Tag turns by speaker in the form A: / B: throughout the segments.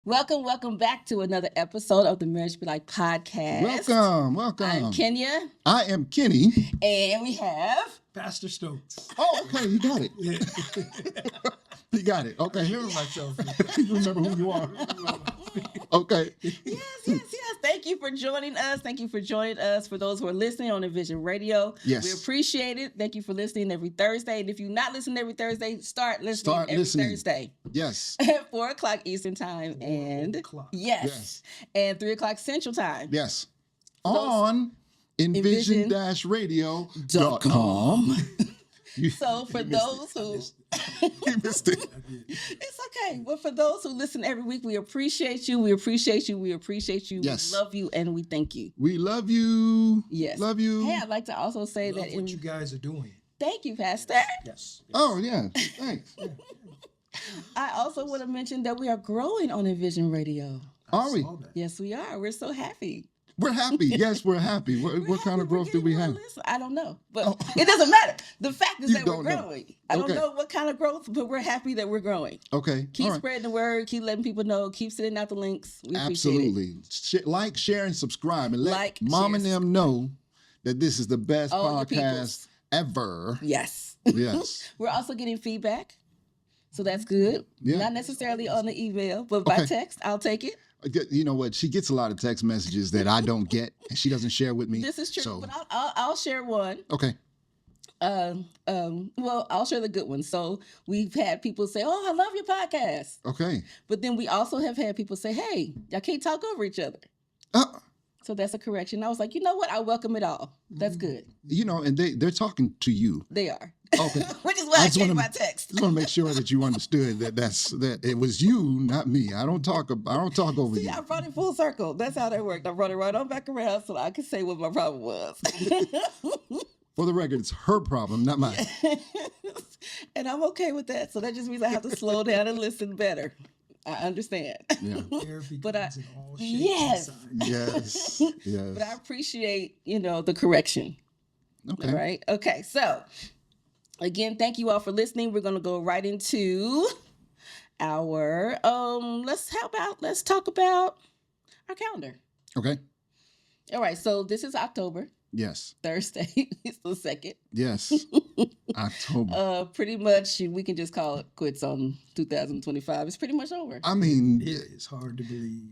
A: Welcome back to another episode of the Marriage Be Like podcast.
B: Welcome.
A: I'm Kenya.
B: I am Kenny.
A: And we have
C: Pastor Stokes.
B: Oh, okay, you got it.
C: Yeah.
B: You got it. Okay.
C: I remember myself.
B: You remember who you are. Okay.
A: Yes. Thank you for joining us. For those who are listening on Envision Radio.
B: Yes.
A: We appreciate it. Thank you for listening every Thursday. And if you're not listening every Thursday, start listening every Thursday.
B: Yes.
A: At 4 o'clock Eastern Time and
C: 4:00.
A: yes. And 3 o'clock Central Time.
B: Yes. On envision-radio.com.
A: So for those who
B: You missed it.
A: it's okay. Well, for those who listen every week, we appreciate you. Yes. We love you and we thank you.
B: We love you.
A: Yes.
B: Love you.
A: Hey, I'd like to also say
C: Love
A: that
C: what you guys are doing.
A: thank you, Pastor.
C: Yes.
B: Oh, yeah. Thanks.
A: I also want to mention that we are growing on Envision Radio.
B: Are we?
C: Saw that.
A: Yes, we are. We're so happy.
B: We're happy. Yes, we're happy. What kind of growth do we have?
A: I don't know, but it doesn't matter. The fact is
B: You
A: that we're
B: don't know.
A: growing. I don't
B: Okay.
A: know what kind of growth, but we're happy that we're growing.
B: Okay.
A: Keep
B: All right.
A: spreading the word. Keep letting people know. Keep sending out the links. We appreciate it.
B: Absolutely. Like, share, and subscribe. And let
A: Like,
B: Mom
A: share,
B: and them know that this is the best
A: All your
B: podcast ever.
A: Yes.
B: Yes.
A: We're also getting feedback. So that's good.
B: Yeah.
A: Not necessarily on the email, but by
B: Okay.
A: text, I'll take it.
B: You know what? She gets a lot of text messages that I don't get, and she doesn't share with me.
A: This is true,
B: So,
A: but I'll share one.
B: okay.
A: Well, I'll share the good one. So we've had people say, "Oh, I love your podcast,"
B: Okay.
A: but then we also have had people say, "Hey, y'all can't talk over each other."
B: Uh,
A: So that's a correction. I was like, you know what? I welcome it all. That's good.
B: and they're talking to you.
A: They are.
B: Okay.
A: Which is why I
B: just
A: changed
B: wanna-
A: my text.
B: Just want to make sure that you understood that it was you, not me. I don't talk over
A: See,
B: you.
A: I brought it full circle. That's how that worked. I brought it right on back around so I could say what my problem was.
B: For the record, it's her problem, not mine.
A: And I'm okay with that. So that just means I have to slow down and listen better. I understand.
B: Yeah.
C: Therapy
A: But
C: comes in all shapes
A: yes.
C: and
B: Yes.
A: But I
B: Yes.
A: appreciate, the correction.
B: Okay.
A: All right. Okay. So again, thank you all for listening. We're going to go right into our let's talk about our calendar.
B: Okay.
A: All right. So this is October.
B: Yes.
A: Thursday. It's the 2nd.
B: Yes. October.
A: Pretty much we can just call it quits on 2025. It's pretty much over.
B: I mean,
C: It is hard to believe.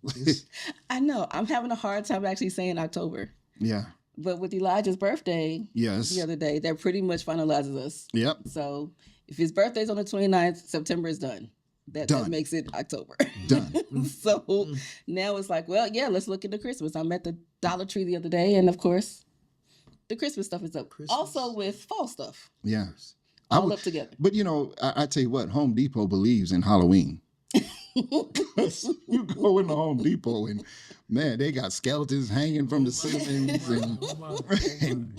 C: It's-
A: I know. I'm having a hard time actually saying October.
B: yeah.
A: But with Elijah's birthday
B: Yes.
A: the other day, that pretty much finalizes us.
B: Yep.
A: So if his birthday's on the 29th, September is done. That
B: Done.
A: makes it October.
B: Done.
A: So now it's like, well, yeah, let's look into Christmas. I'm at the Dollar Tree the other day, and of course, the Christmas stuff is up.
C: Christmas.
A: Also with fall stuff,
B: Yeah.
A: all up together.
B: But I tell you what, Home Depot believes in Halloween. You go into Home Depot and man, they got skeletons hanging from the ceilings and,
C: Oh my.
B: and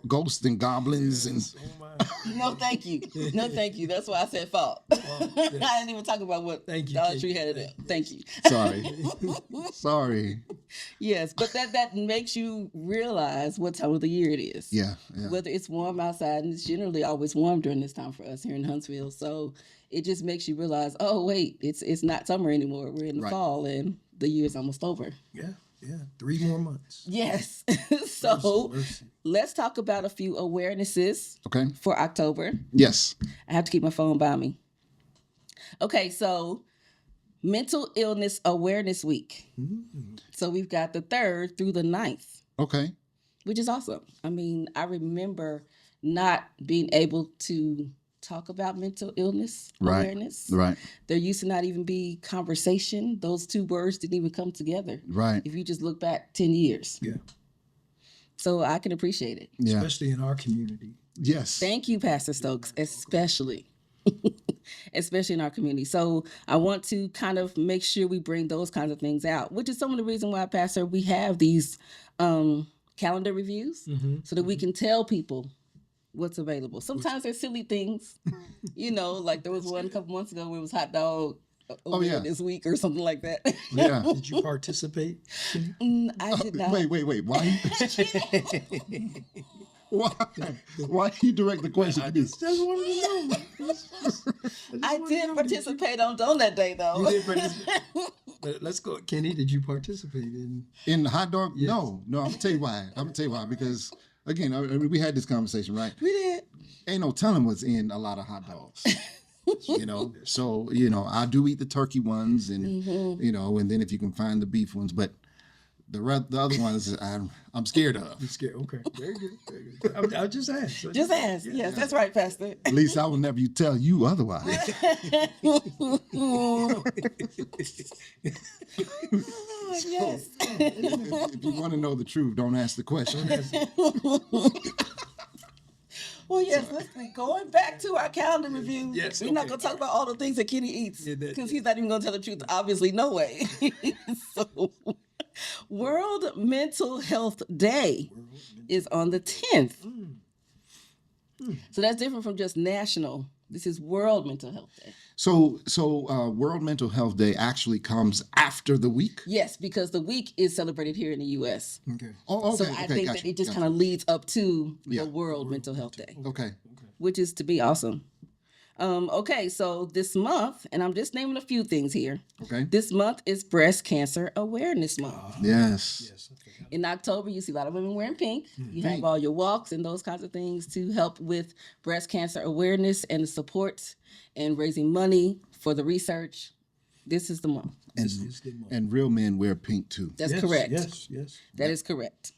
B: ghosts and goblins and
C: Oh my.
A: No, thank you. No, thank you. That's why I said fall.
C: yes.
A: I didn't even talk about what
C: Thank you,
A: Dollar
C: Kate.
A: Tree had it up. Thank you.
B: sorry.
A: Yes, but that makes you realize what time of the year it is.
B: Yeah.
A: Whether it's warm outside, and it's generally always warm during this time for us here in Huntsville. So it just makes you realize, oh wait, it's not summer anymore. We're in the
B: Right.
A: fall, and the year's almost over.
C: Yeah. 3 more months.
A: Yes. So
C: Mercy.
A: let's talk about a few awarenesses
B: Okay.
A: for October.
B: Yes.
A: I have to keep my phone by me. Okay, so Mental Illness Awareness Week.
C: Mm.
A: So we've got the 3rd through the 9th,
B: Okay.
A: which is awesome. I mean, I remember not being able to talk about mental illness
B: Right.
A: awareness.
B: Right.
A: There used to not even be conversation. Those two words didn't even come together.
B: Right.
A: If you just look back 10 years.
C: Yeah.
A: So I can appreciate it.
B: Yeah.
C: Especially in our community.
B: Yes.
A: Thank you, Pastor Stokes, especially in our community. So I want to kind of make sure we bring those kinds of things out, which is some of the reason why, Pastor, we have these calendar reviews
C: Mm-hmm.
A: so that we can tell people what's available. Sometimes they're silly things, like there was one a couple months ago where it was hot dog
B: yeah.
A: this week or something like that.
B: Yeah.
C: Did you participate?
A: I did not.
B: Wait. Why? Why you direct the question
C: I
B: to me?
C: just wanted to know.
A: I did participate on that day though.
C: You did participate. Let's go. Kenny, did you participate
B: In the hot dog?
C: Yes.
B: No. I'm gonna tell you why. Because again, I mean, we had this conversation, right?
A: We did.
B: Ain't no telling what's in a lot of hot dogs. So I do eat the turkey ones, and and then if you can find the beef ones, but the other ones I'm scared of.
C: You're scared. Okay. Very good. Very good. I'll just ask.
A: Just ask. Yes, that's right, Pastor.
B: At least I will never tell you otherwise.
A: Oh, yes.
B: If you want to know the truth, don't ask the question.
A: Well, yes, let's be going back to our calendar review.
C: Yes,
A: We're not
C: okay.
A: going to talk about all the things that Kenny eats
C: Yeah, that-
A: because he's not even going to tell the truth. Obviously, no way. So, World Mental Health Day is on the 10th. So that's different from just national. This is World Mental Health Day.
B: So World Mental Health Day actually comes after the week.
A: Yes, because the week is celebrated here in the U.S.
C: Okay.
B: Oh, okay.
A: So I think that it just kind of leads up to the World Mental Health Day,
B: Okay.
A: which is to be awesome. Okay, so this month, and I'm just naming a few things here.
B: Okay.
A: This month is Breast Cancer Awareness Month.
B: Yes.
C: Yes. Okay.
A: In October, you see a lot of women wearing pink. You have
B: Pink.
A: all your walks and those kinds of things to help with breast cancer awareness and the support and raising money for the research. This is the month.
B: And real men wear pink too.
A: That's correct.
C: Yes.
A: That is correct.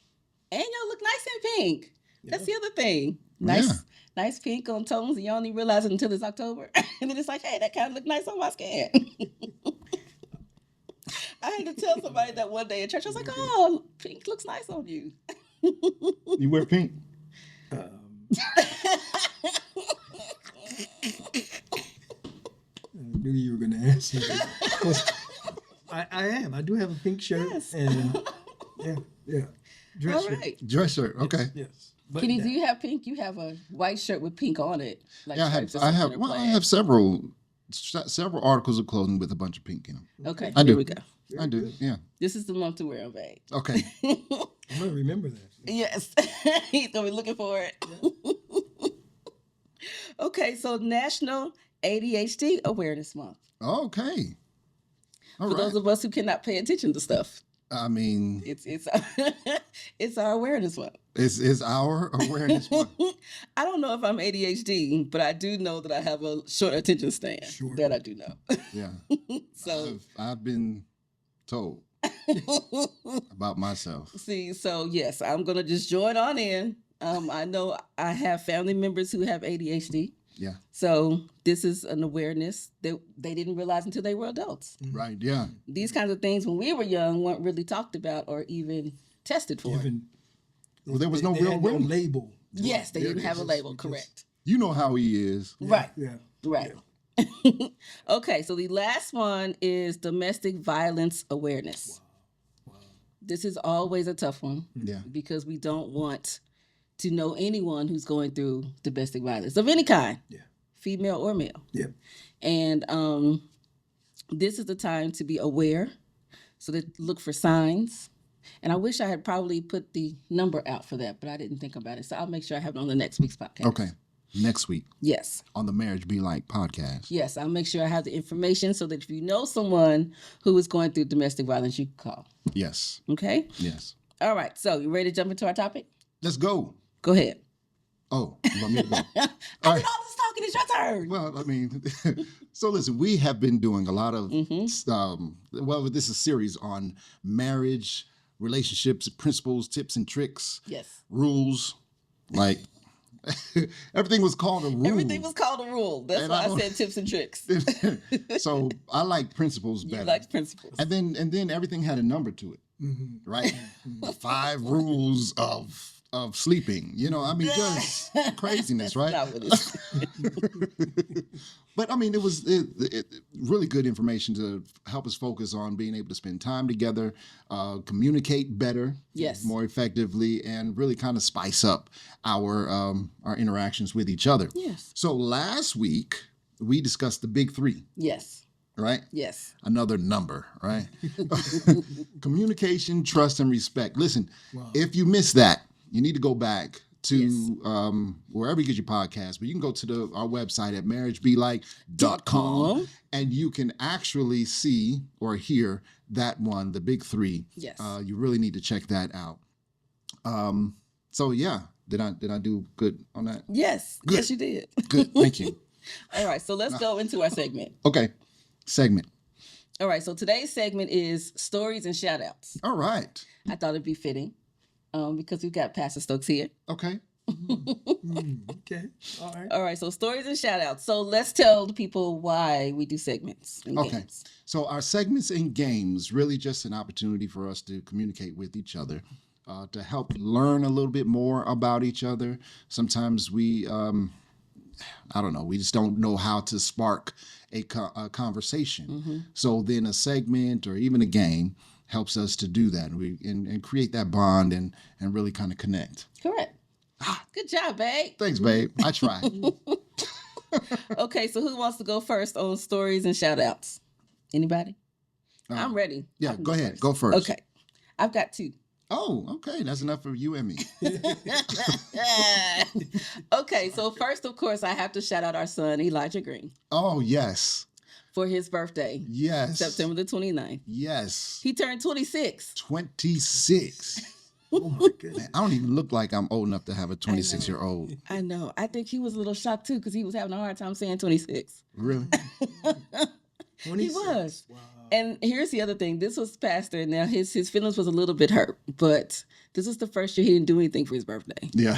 A: And y'all look nice in pink. That's the other thing.
B: Yeah.
A: Nice pink on tones, and you don't even realize it until it's October. And then it's like, hey, that kind of look nice on my skin. I had to tell somebody that one day at church. I was like, oh, pink looks nice on you.
B: You wear pink?
C: I knew you were going to ask that. Of course, I am. I do have a pink shirt.
A: Yes.
C: And yeah. Dress
A: All
C: shirt.
A: right.
B: Dress shirt. Okay.
C: Yes. But
A: Kenny, do you have pink? You have a white shirt with pink on it. Like
B: Yeah,
A: stripes or
B: I
A: something or
B: have
A: plaid.
B: several articles of clothing with a bunch of pink in them.
A: Okay,
B: I
A: here
B: do.
A: we go.
B: I do. Yeah.
A: This is the month to wear them, babe.
B: Okay.
C: I'm going to remember that.
A: Yes, he's gonna be looking for it. Okay, so National ADHD Awareness Month.
B: Okay. All
A: For
B: right.
A: those of us who cannot pay attention to stuff,
B: I mean,
A: it's it's our awareness month.
B: it's our awareness month.
A: I don't know if I'm ADHD, but I do know that I have a short attention span.
C: Sure.
A: That I do know.
B: Yeah.
A: So
B: I've been told about myself.
A: see, so yes, I'm gonna just join on in. I know I have family members who have ADHD.
B: Yeah.
A: So this is an awareness that they didn't realize until they were adults.
B: Right. Yeah.
A: These kinds of things when we were young weren't really talked about or even tested for.
B: Well, there was no
C: they
B: real
C: had no
B: women.
C: label.
A: Yes, they
B: There
A: didn't
B: it
A: have a
B: is.
A: label, correct.
B: You know how he is.
A: Right,
C: Yeah.
A: right. Okay, so the last one is domestic violence awareness.
C: Wow.
A: This is always a tough one
B: Yeah.
A: because we don't want to know anyone who's going through domestic violence of any kind,
C: Yeah.
A: female or male.
C: Yeah.
A: And this is the time to be aware, so that look for signs. And I wish I had probably put the number out for that, but I didn't think about it. So I'll make sure I have it on the next week's podcast.
B: Okay. Next week
A: Yes.
B: on the Marriage Be Like podcast.
A: Yes, I'll make sure I have the information so that if you know someone who is going through domestic violence, you can call.
B: Yes.
A: Okay?
B: Yes.
A: All right. So you ready to jump into our topic?
B: Let's go.
A: Go ahead.
B: Oh, you want me to go?
A: I
B: All
A: did
B: right.
A: all this talking. It's your turn.
B: Well, I mean, so listen, we have been doing a lot of, this is a series on marriage, relationships, principles, tips and tricks,
A: Yes.
B: rules. Like, everything was called a rule.
A: Everything was called a rule. That's
B: And
A: why
B: I
A: I
B: don't-
A: said tips and tricks.
B: So I like principles
A: You
B: better.
A: like principles.
B: and then everything had a number to it, right? The 5 rules of sleeping. I mean, just craziness, right?
A: Not what it's-
B: But I mean, it was really good information to help us focus on being able to spend time together, communicate better,
A: Yes.
B: more effectively, and really kind of spice up our interactions with each other.
A: Yes.
B: So last week we discussed the big 3,
A: Yes.
B: right?
A: Yes.
B: Another number, right? Communication, trust, and respect. Listen, if you missed that, you need to go back to wherever you get your podcast, but you can go to our website at marriagebelike.com and you can actually see or hear that one, the big three.
A: Yes.
B: You really need to check that out. So yeah, did I do good on that?
A: Yes.
B: Good.
A: Yes, you did.
B: Good. Thank you.
A: All right. So let's go into our segment.
B: Okay. Segment.
A: All right. So today's segment is stories and shout outs.
B: All right.
A: I thought it'd be fitting because we've got Pastor Stokes here.
B: Okay.
C: Okay. All right.
A: All right. So stories and shout outs. So let's tell the people why we do segments and
B: Okay.
A: games.
B: So our segments and games really just an opportunity for us to communicate with each other, to help learn a little bit more about each other. Sometimes we, I don't know, we just don't know how to spark a conversation. So then a segment or even a game helps us to do that and create that bond and really kind of connect.
A: Correct. Good job, babe.
B: Thanks, babe. I try.
A: Okay, so who wants to go first on stories and shout outs? Anybody? I'm ready.
B: Yeah,
A: I can
B: go ahead.
A: first.
B: Go first.
A: Okay. I've got 2.
B: Oh, okay. That's enough for you and me.
A: Okay, so first, of course, I have to shout out our son, Elijah Green,
B: Oh, yes.
A: for his birthday,
B: Yes.
A: September the 29th.
B: Yes.
A: He turned 26.
B: 26.
C: Oh my goodness.
B: Man, I don't even look like I'm old enough to have a 26-year-old.
A: I know. I think he was a little shocked, too, because he was having a hard time saying 26.
B: Really?
A: He was.
C: Wow.
A: And here's the other thing. This was Pastor. Now, his feelings was a little bit hurt, but this was the first year he didn't do anything for his birthday.
B: Yeah.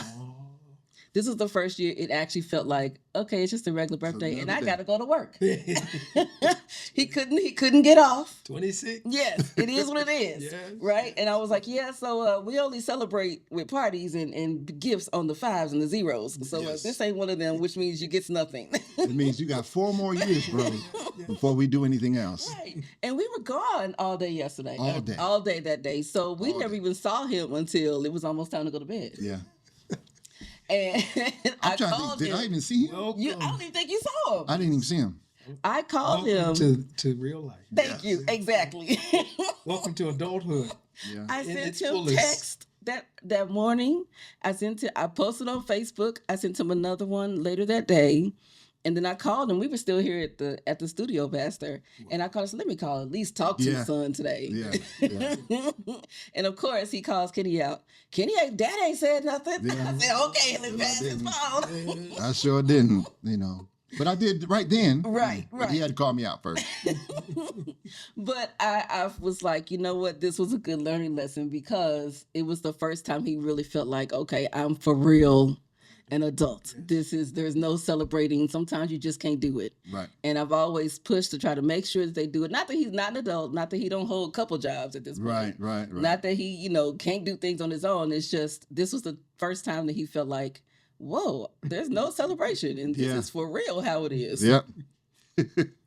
A: This was the first year it actually felt like, okay, it's just a regular birthday, and I
B: day.
A: got to go to work. He couldn't get off.
C: 26.
A: Yes, it is what it is,
C: Yes.
A: right? And I was like, yeah, so we only celebrate with parties and gifts on the 5s and the 0s. So
B: Yes.
A: this ain't one of them, which means you get nothing.
B: It means you got 4 more years, bro, before we do anything else.
A: Right. And we were gone all day yesterday.
B: All day.
A: All day that day. So we
B: All
A: never
B: day.
A: even saw him until it was almost time to go to bed.
B: Yeah.
A: And I
B: I'm trying to
A: called
B: think, did I
A: him.
B: even see him?
C: Welcome,
A: I don't even think you saw him.
B: I didn't even see him.
A: I called him.
C: welcome to real life.
A: Thank you. Exactly.
C: Welcome to adulthood.
B: Yeah.
A: I
C: In
A: sent
C: its
A: him
C: fullest.
A: text that morning. I posted on Facebook. I sent him another one later that day. And then I called him. We were still here at the studio, Pastor. And I called him, let me call, at least talk to
B: Yeah.
A: his son today.
B: Yeah. Yeah.
A: And of course, he calls Kenny out. Kenny, Dad ain't said nothing.
B: Yeah.
A: I said, okay, let's pass his
B: didn't.
A: phone.
B: I sure didn't, But I did right then.
A: Right,
B: But he
A: right.
B: had to call me out first.
A: But I was like, you know what? This was a good learning lesson because it was the first time he really felt like, okay, I'm for real an adult. There's no celebrating. Sometimes you just can't do it.
B: Right.
A: And I've always pushed to try to make sure that they do it. Not that he's not an adult, not that he don't hold a couple jobs at this point.
B: Right.
A: Not that he, can't do things on his own. It's just, this was the first time that he felt like, whoa, there's no celebration. And this
B: Yeah.
A: is for real how it is.
B: Yep.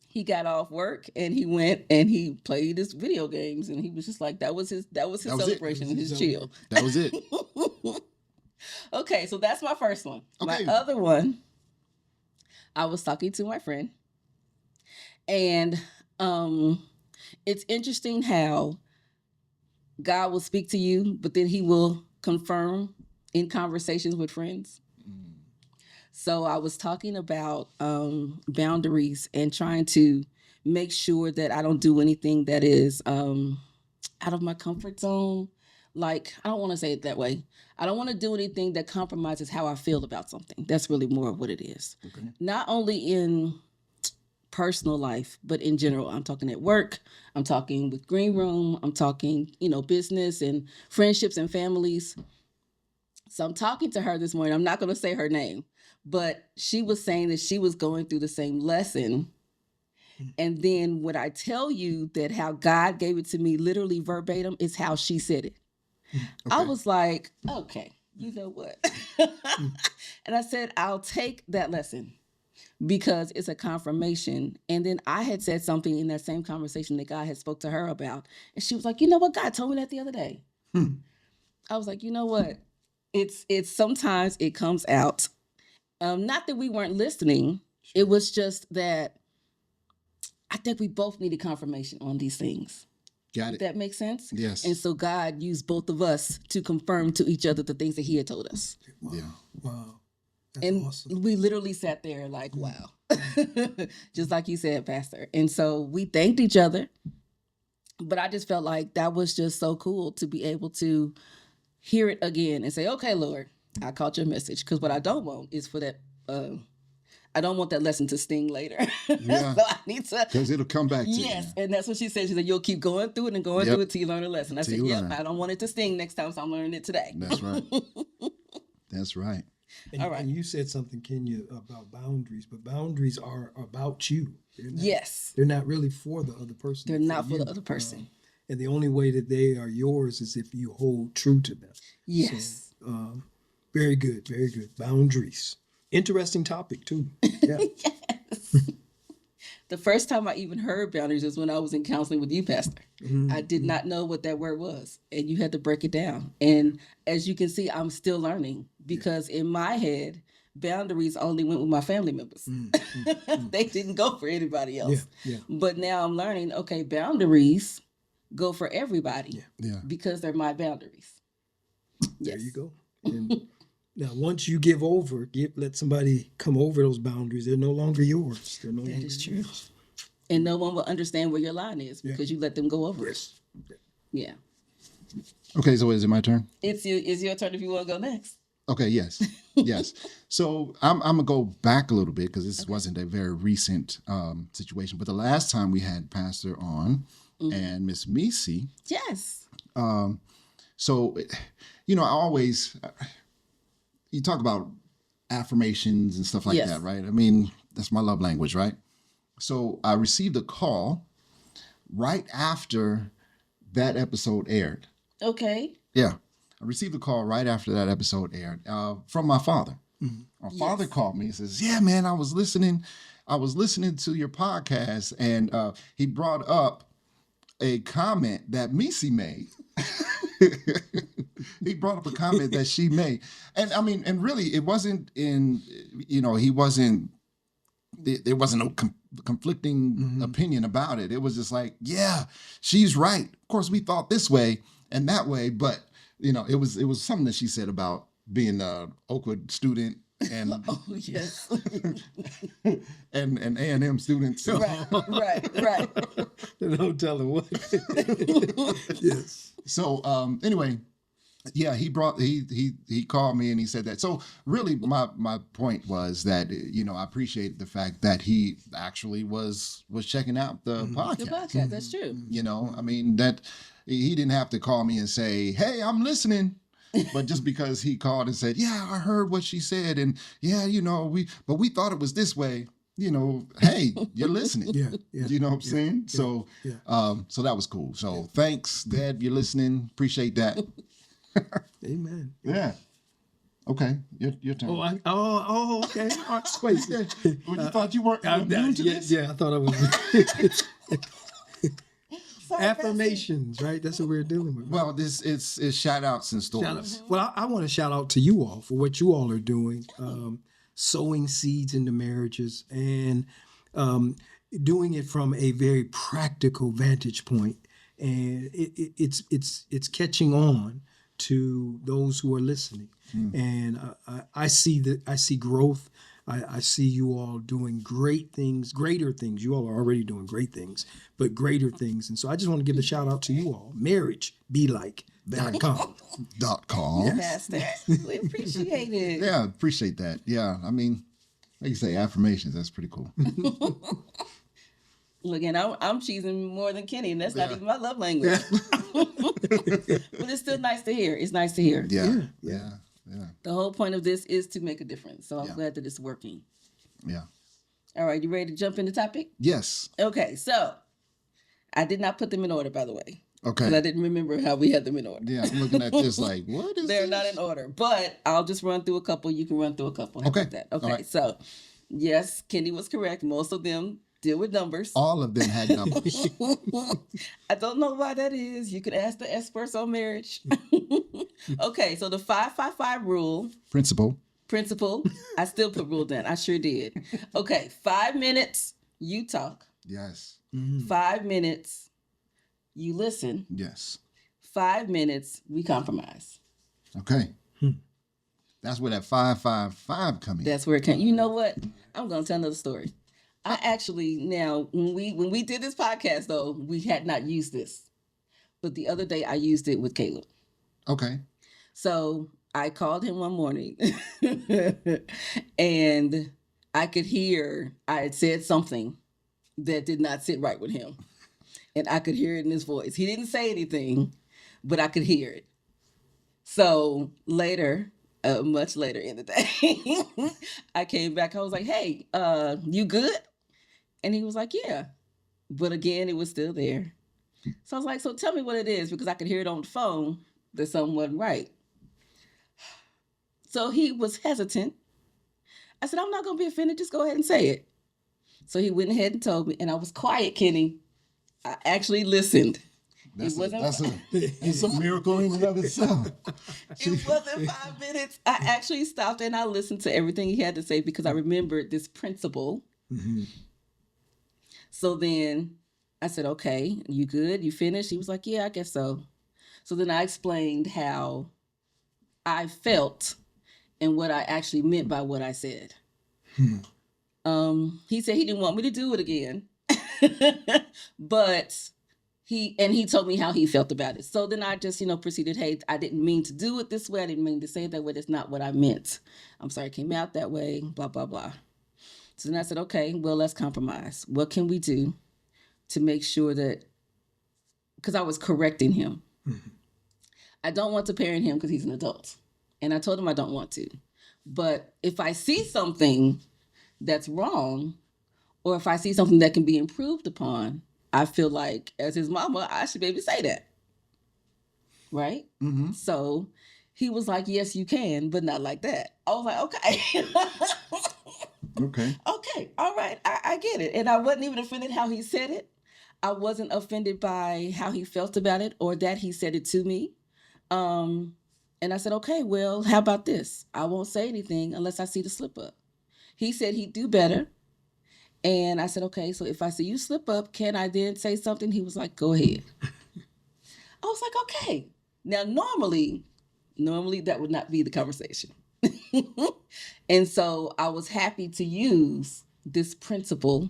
A: He got off work and he went and he played his video games and he was just like, that was his
B: That was it.
A: celebration and his chill.
B: That was it.
A: Okay, so that's my first one.
B: Okay.
A: My other one, I was talking to my friend, and it's interesting how God will speak to you, but then he will confirm in conversations with friends. So I was talking about boundaries and trying to make sure that I don't do anything that is out of my comfort zone. Like, I don't want to say it that way. I don't want to do anything that compromises how I feel about something. That's really more of what it is.
B: Okay.
A: Not only in personal life, but in general. I'm talking at work. I'm talking with Green Room. I'm talking, business and friendships and families. So I'm talking to her this morning. I'm not going to say her name, but she was saying that she was going through the same lesson. And then when I tell you that how God gave it to me literally verbatim is how she said it. I
B: Okay.
A: was like, okay, you know what? And I said, I'll take that lesson because it's a confirmation. And then I had said something in that same conversation that God had spoke to her about. And she was like, you know what? God told me that the other day. I was like, you know what? It's sometimes it comes out. Not that we weren't listening. It was just that I think we both needed confirmation on these things.
B: Got
A: If
B: it.
A: that makes sense.
B: Yes.
A: And so God used both of us to confirm to each other the things that he had told us.
B: Yeah.
C: Wow. That's
A: And
C: awesome.
A: we literally sat there like, wow. Just like you said, Pastor. And so we thanked each other. But I just felt like that was just so cool to be able to hear it again and say, okay, Lord, I caught your message. Because what I don't want is for that, I don't want that lesson to sting later.
B: Yeah.
A: So I need to.
B: Because it'll come back to
A: Yes.
B: you.
A: And that's what she said. She said, you'll keep going through it and going
B: Yep.
A: through it till you learn a lesson. I
B: Till
A: said,
B: you
A: yep,
B: learn.
A: I don't want it to sting next time. So I'm learning it today.
B: That's right. That's right.
C: And,
A: All right.
C: and you said something, Kenya, about boundaries, but boundaries are about you. They're not,
A: Yes.
C: They're not really for the other person.
A: They're not for
C: you.
A: the other person.
C: And the only way that they are yours is if you hold true to them.
A: Yes.
C: So, very good. Very good. Boundaries. Interesting topic, too. Yeah.
A: The first time I even heard boundaries was when I was in counseling with you, Pastor. I did not know what that word was, and you had to break it down. And as you can see, I'm still learning because in my head, boundaries only went with my family members. They didn't go for anybody else.
C: Yeah.
A: But now I'm learning, okay, boundaries go for everybody
B: Yeah.
A: because they're my boundaries.
C: There
A: Yes.
C: you go. And now, once you give over, let somebody come over those boundaries, they're no longer yours. They're no
A: That
C: longer
A: is true.
C: yours.
A: And no one will understand where your line is because you let them go over it. Yeah.
B: Okay, so is it my turn?
A: It's your turn if you want to go next.
B: Okay, yes. Yes. So I'm going to go back a little bit because this wasn't a very recent situation. But the last time we had Pastor on and Miss Misi,
A: Yes.
B: so, I always, you talk about affirmations and stuff like
A: Yes.
B: that, right? I mean, that's my love language, right? So I received a call right after that episode aired.
A: Okay.
B: Yeah. I received a call right after that episode aired from my father. My father called me and says, yeah, man, I was listening to your podcast and he brought up a comment that Misi made. He brought up a comment that she made. And I mean, and really it wasn't there wasn't no conflicting opinion about it. It was just like, yeah, she's right. Of course, we thought this way and that way, but it was something that she said about being a Oakwood student and
A: Oh yes.
B: and A&M student. So
A: Right.
C: No telling what. Yes.
B: So anyway, yeah, he called me and he said that. So really my point was that, I appreciate the fact that he actually was checking out the podcast.
A: The podcast, that's true.
B: I mean, that he didn't have to call me and say, hey, I'm listening. But just because he called and said, yeah, I heard what she said. And yeah, but we thought it was this way. Hey, you're listening.
C: Yeah.
B: You know what I'm saying? So, so that was cool. So thanks, Dad, you're listening. Appreciate that.
C: Amen.
B: Yeah. Okay, your turn.
C: Okay. All right. Wait.
B: Well, you thought you weren't immune to this?
C: Yeah, I thought I was. Affirmations, right? That's what we're dealing with.
B: Well, it's shout outs and stories.
C: Shout out. Well, I want to shout out to you all for what you all are doing, sowing seeds into marriages and doing it from a very practical vantage point. And it's catching on to those who are listening. And I see growth. I see you all doing greater things. You all are already doing great things, but greater things. And so I just want to give a shout out to you all. MarriageBeLike.com.
B: .com.
A: Pastor. We appreciate it.
B: Yeah, appreciate that. Yeah, I mean, like you say, affirmations. That's pretty cool.
A: Look, and I'm cheesing more than Kenny, and that's not even my love language. But it's still nice to hear. It's nice to hear.
B: Yeah.
A: The whole point of this is to make a difference. So I'm glad that it's working.
B: Yeah.
A: All right, you ready to jump into topic?
B: Yes.
A: Okay, so I did not put them in order, by the way.
B: Okay.
A: Because I didn't remember how we had them in order.
B: Yeah, I'm looking at this like, what is
A: They're
B: this?
A: not in order, but I'll just run through a couple. You can run through a couple. How
B: Okay.
A: about that? Okay,
B: All right.
A: so yes, Kenny was correct. Most of them deal with numbers.
B: All of them had numbers.
A: I don't know why that is. You could ask the experts on marriage. Okay, so the 5-5-5 rule. Principle. I still put rule down. I sure did. Okay, 5 minutes, you talk.
B: Yes.
A: 5 minutes, you listen.
B: Yes.
A: 5 minutes, we compromise.
B: Okay. That's where that 555 come in.
A: That's where it came. You know what? I'm gonna tell another story. I actually now when we did this podcast though, we had not used this, but the other day I used it with Caleb.
B: Okay.
A: So I called him one morning, and I could hear I had said something that did not sit right with him, and I could hear it in his voice. He didn't say anything, but I could hear it. So later, much later in the day, I came back. I was like, "Hey, you good?" And he was like, "Yeah," but again, it was still there. So I was like, "So tell me what it is," because I could hear it on the phone that something wasn't right. So he was hesitant. I said, "I'm not going to be offended. Just go ahead and say it." So he went ahead and told me, and I was quiet, Kenny. I actually listened.
B: That's
A: wasn't-
B: it's a miracle in and of itself.
A: It wasn't 5 minutes. I actually stopped and I listened to everything he had to say because I remembered this principle.
C: Mm-hmm.
A: So then I said, "Okay, you good? You finished?" He was like, "Yeah, I guess so." So then I explained how I felt and what I actually meant by what I said. He said he didn't want me to do it again, but he told me how he felt about it. So then I just, proceeded, "Hey, I didn't mean to do it this way. I didn't mean to say it that way. That's not what I meant. I'm sorry it came out that way, blah, blah, blah." So then I said, "Okay, well, let's compromise. What can we do to make sure that," because I was correcting him. I don't want to parent him because he's an adult. And I told him I don't want to. But if I see something that's wrong, or if I see something that can be improved upon, I feel like as his mama, I should be able to say that. Right?
B: Mm-hmm.
A: So he was like, "Yes, you can, but not like that." I was like, "Okay."
B: Okay.
A: Okay, all right, I get it. And I wasn't even offended how he said it. I wasn't offended by how he felt about it or that he said it to me. And I said, "Okay, well, how about this? I won't say anything unless I see the slip up." He said he'd do better. And I said, "Okay, so if I see you slip up, can I then say something?" He was like, "Go ahead." I was like, "Okay." Now, normally that would not be the conversation. And so I was happy to use this principle,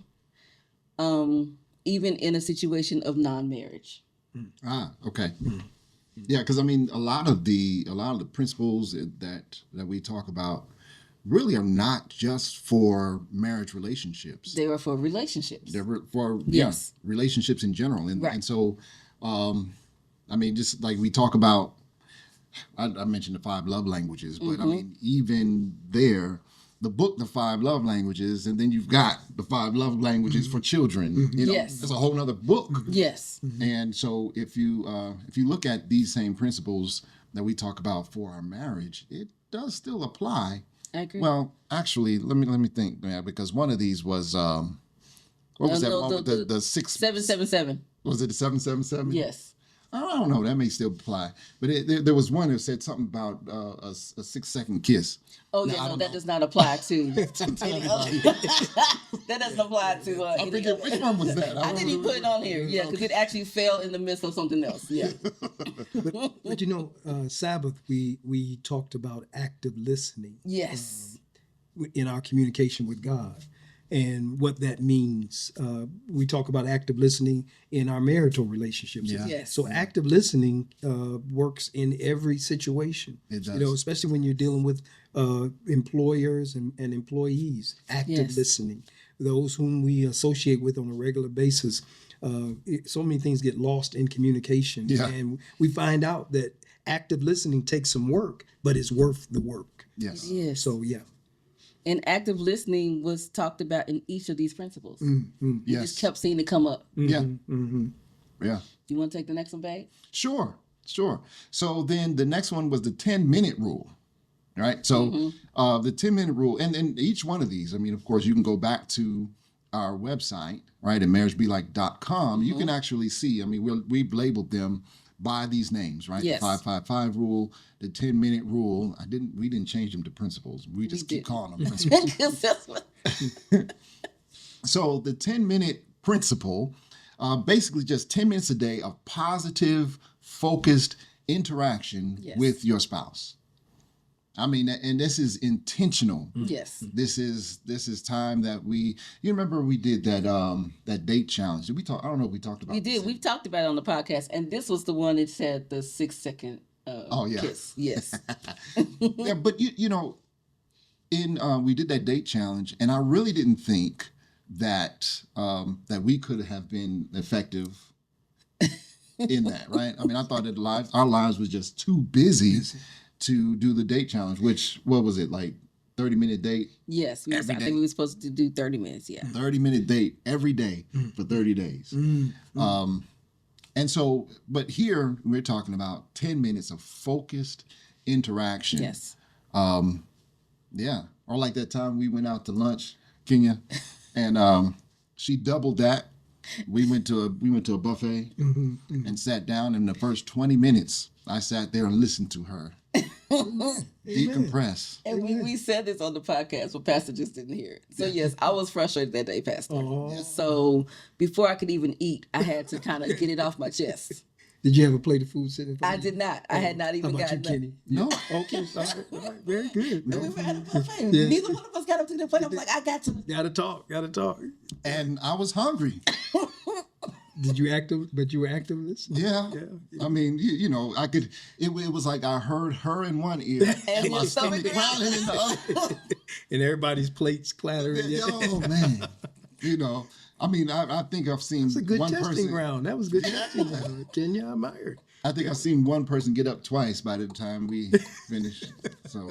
A: even in a situation of non-marriage.
B: Okay. Yeah, because I mean, a lot of the principles that we talk about really are not just for marriage relationships.
A: They were for relationships.
B: They're for
A: Yes.
B: relationships in general, and
A: Right.
B: and so, I mean, just like we talk about, I mentioned the 5 love languages, but I mean, even there, the book, The 5 Love Languages, and then you've got the 5 love languages for children.
A: Yes.
B: That's a whole nother book.
A: Yes.
B: And so if you look at these same principles that we talk about for our marriage, it does still apply.
A: I agree.
B: Well, actually, let me think, because one of these was what was that one with the 6
A: 777.
B: Was it the 777?
A: Yes.
B: I don't know. That may still apply, but there was one that said something about a 6-second kiss.
A: Oh,
B: Now,
A: yeah,
B: I
A: no,
B: don't
A: that
B: know.
A: does not apply to any other. That doesn't apply to
B: I
A: any
B: forget
A: other.
B: which one was that.
A: I didn't even put it on here. Yeah, because it actually fell in the midst of something else. Yeah.
C: But Sabbath, we talked about active listening
A: Yes.
C: in our communication with God and what that means. We talk about active listening in our marital relationships.
B: Yeah.
A: Yes.
C: So active listening works in every situation.
B: It does.
C: Especially when you're dealing with employers and employees. Active
A: Yes.
C: listening. Those whom we associate with on a regular basis. So many things get lost in communication.
B: Yeah.
C: And we find out that active listening takes some work, but it's worth the work.
B: Yes.
A: Yes.
C: So, yeah.
A: And active listening was talked about in each of these principles. You
B: Yes.
A: just kept seeing it come up.
B: Yeah. Yeah.
A: You want to take the next one, babe?
B: Sure. So then the next one was the 10-minute rule, right? So the 10-minute rule, and each one of these, I mean, of course, you can go back to our website, right, at marriagebelike.com. You can actually see, I mean, we've labeled them by these names, right?
A: Yes.
B: The 5-5-5 rule, the 10-minute rule. We didn't change them to principles. We just keep
A: didn't.
B: calling them principles.
A: Because that's what.
B: So the 10-minute principle, Basically just 10 minutes a day of positive, focused interaction
A: Yes.
B: with your spouse. I mean, and this is intentional.
A: Yes.
B: This is time that you remember we did that date challenge. Did we talk? I don't know if we talked about
A: We
B: this.
A: did. We've talked about it on the podcast, and this was the one that said the 6-second
B: yeah.
A: kiss. Yes.
B: Yeah, but you know, we did that date challenge, and I really didn't think that that we could have been effective in that, right? I mean, I thought that our lives was just too busy to do the date challenge. Which, what was it, like 30-minute date?
A: Yes. I
B: Every day.
A: think we were supposed to do 30 minutes. Yeah.
B: 30-minute date every day for 30 days. And so, but here we're talking about 10 minutes of focused interaction.
A: Yes.
B: Yeah. Or like that time we went out to lunch, Kenya, and she doubled that. We went to a buffet and sat down. In the first 20 minutes, I sat there and listened to her decompress.
A: And we said this on the podcast, but Pastor just didn't hear it. So yes, I was frustrated that day, Pastor. So before I could even eat, I had to kind of get it off my chest.
C: Did you have a plate of food sitting in front
A: I
C: of you?
A: did not. I had not even
C: How about
A: gotten
C: you,
A: that.
C: Kenny?
B: No.
C: Okay. All right. Very good.
A: We were at a buffet.
C: Yeah.
A: Neither one of us got up to the plate. I was like, I got to.
C: Gotta talk.
B: And I was hungry.
C: Did you active? But you were active listening.
B: Yeah. I mean, you know, I could. It was like I heard her in one ear and my stomach growling in the other.
C: And everybody's plates clattering.
B: Oh man, you know. I mean, I think I've seen
C: It's a good
B: one
C: testing
B: person.
C: ground. That was good testing ground. Kenya, I admired.
B: I think I've seen one person get up twice by the time we finished. So,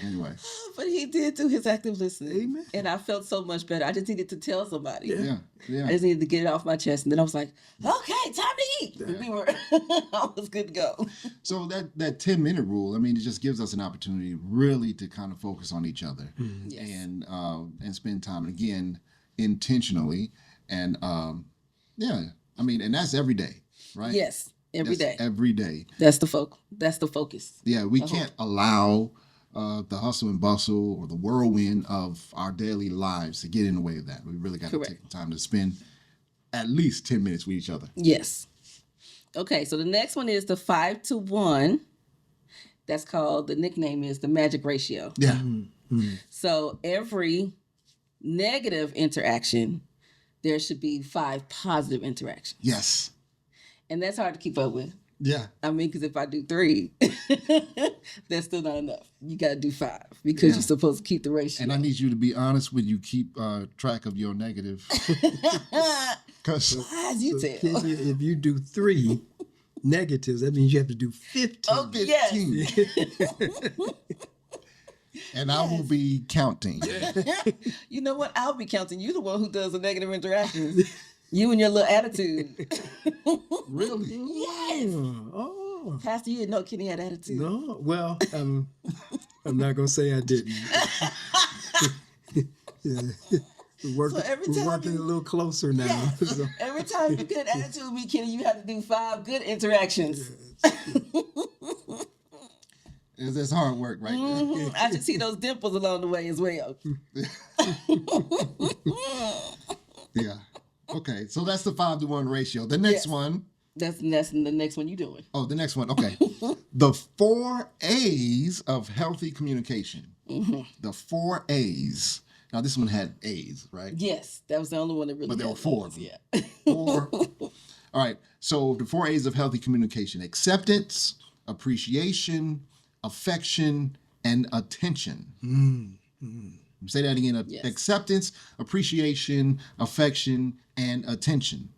B: anyway,
A: But he did do his active listening.
C: Amen.
A: And I felt so much better. I just needed to tell somebody.
B: yeah.
A: I just needed to get it off my chest. And then I was like, okay, time to eat. And we were, I was good to go.
B: So that 10-minute rule, I mean, it just gives us an opportunity really to kind of focus on each other
A: Yes.
B: and spend time again intentionally. And yeah, I mean, and that's every day, right?
A: Yes, every
B: That's
A: day.
B: Every day.
A: That's the focus.
B: Yeah, we can't allow the hustle and bustle or the whirlwind of our daily lives to get in the way of that. We really got to
A: Correct.
B: take the time to spend at least 10 minutes with each other.
A: Yes. Okay, so the next one is the 5-to-1. That's called, the nickname is the magic ratio.
B: Yeah.
A: So every negative interaction, there should be 5 positive interactions.
B: Yes.
A: And that's hard to keep up with.
B: Yeah.
A: I mean, because if I do 3, that's still not enough. You got to do 5 because you're supposed to keep the ratio.
B: And I need you to be honest when you keep track of your negative. Because
A: As you tell.
C: Kenya, if you do 3 negatives, that means you have to do 15.
A: Oh, yes.
B: and I will be counting.
A: You know what? I'll be counting. You the one who does the negative interactions. You and your little attitude.
B: Really?
A: Yes.
C: Oh,
A: Pastor, you didn't know Kenny had attitude.
C: no. Well, I'm not going to say I didn't. Yeah. We're
A: So every
C: we're
A: time
C: working
A: you-
C: a little closer now.
A: Yes.
C: So,
A: Every time you get an attitude with me, Kenny, you have to do 5 good interactions.
B: It's hard work right there.
A: I should see those dimples along the way as well.
B: Yeah. Okay. So that's the 5-to-1 ratio. The next
A: Yes.
B: one.
A: That's the next one you're doing.
B: Oh, the next one. Okay. The 4 A's of healthy communication. The 4 A's. Now, this one had A's, right?
A: Yes, that was the only one that really.
B: But there were
A: had
B: 4
A: those,
B: of them.
A: Yeah.
B: 4. All right. So the 4 A's of healthy communication: acceptance, appreciation, affection, and attention. Say that again.
A: Yes.
B: Acceptance, appreciation, affection, and attention.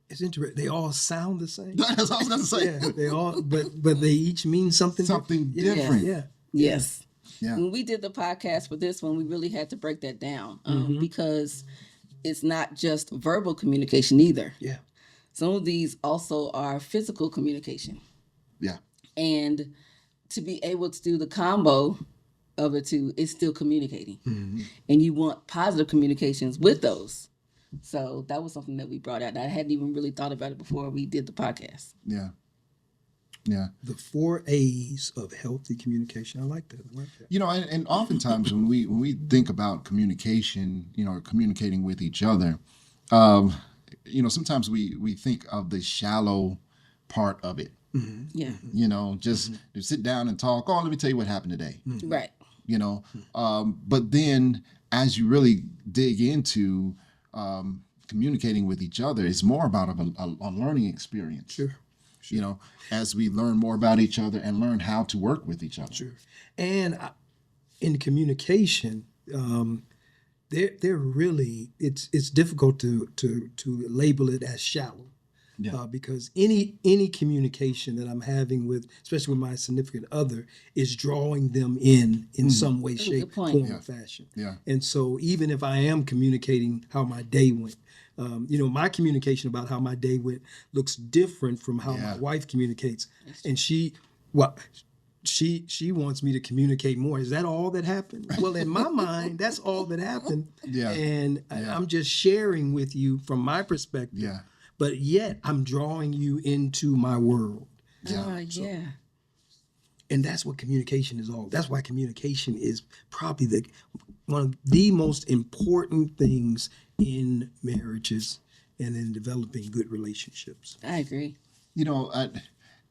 C: it's interesting. They all sound the same.
B: That's what I was going to say.
C: Yeah, they all, but they each mean something.
B: Something
C: Yeah,
B: different.
C: Yeah.
A: Yes.
B: Yeah.
A: When we did the podcast for this one, we really had to break that down because it's not just verbal communication either.
C: Yeah.
A: Some of these also are physical communication.
B: Yeah.
A: And to be able to do the combo of the two is still communicating. And you want positive communications with those. So that was something that we brought out. I hadn't even really thought about it before we did the podcast.
B: Yeah. Yeah.
C: The 4 A's of healthy communication. I like that.
B: You know, and oftentimes when we think about communication, you know, communicating with each other, you know, sometimes we think of the shallow part of it.
A: Yeah.
B: You know, just to sit down and talk. Oh, let me tell you what happened today.
A: Right.
B: You know, but then as you really dig into communicating with each other, it's more about a learning experience.
C: Sure.
B: You know, as we learn more about each other and learn how to work with each other.
C: Sure. And in communication, they're really it's difficult to label it as shallow.
B: Yeah.
C: Because any communication that I'm having with, especially with my significant other, is drawing them in some way, shape,
A: point.
C: form,
B: Yeah.
C: or fashion.
B: Yeah.
C: And so even if I am communicating how my day went, you know, my communication about how my day went looks different from how my wife communicates. And she wants me to communicate more. Is that all that happened? Well, in my mind, that's all that happened.
B: Yeah.
C: And I'm just sharing with you from my perspective.
B: Yeah.
C: But yet I'm drawing you into my world.
A: Yeah.
C: And that's what communication is all. That's why communication is probably one of the most important things in marriages and in developing good relationships.
A: I agree.
B: You know,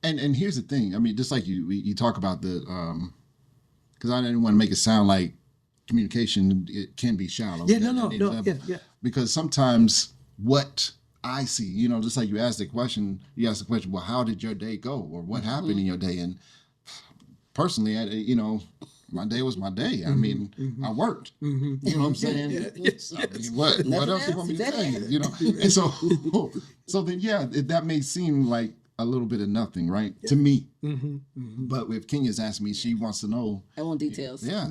B: and here's the thing. I mean, just like you talk about the, because I didn't want to make it sound like communication, it can be shallow.
C: Yeah, no, yeah.
B: Because sometimes what I see, you know, just like you ask the question, well, how did your day go, or what happened in your day? And personally, you know, my day was my day. I mean, I worked. You know what I'm saying?
C: Yes.
B: I mean, what else do you want me to say? You know, and so then that may seem like a little bit of nothing, right? To me. But if Kenya's asking me, she wants to know.
A: I want details.
B: Yeah.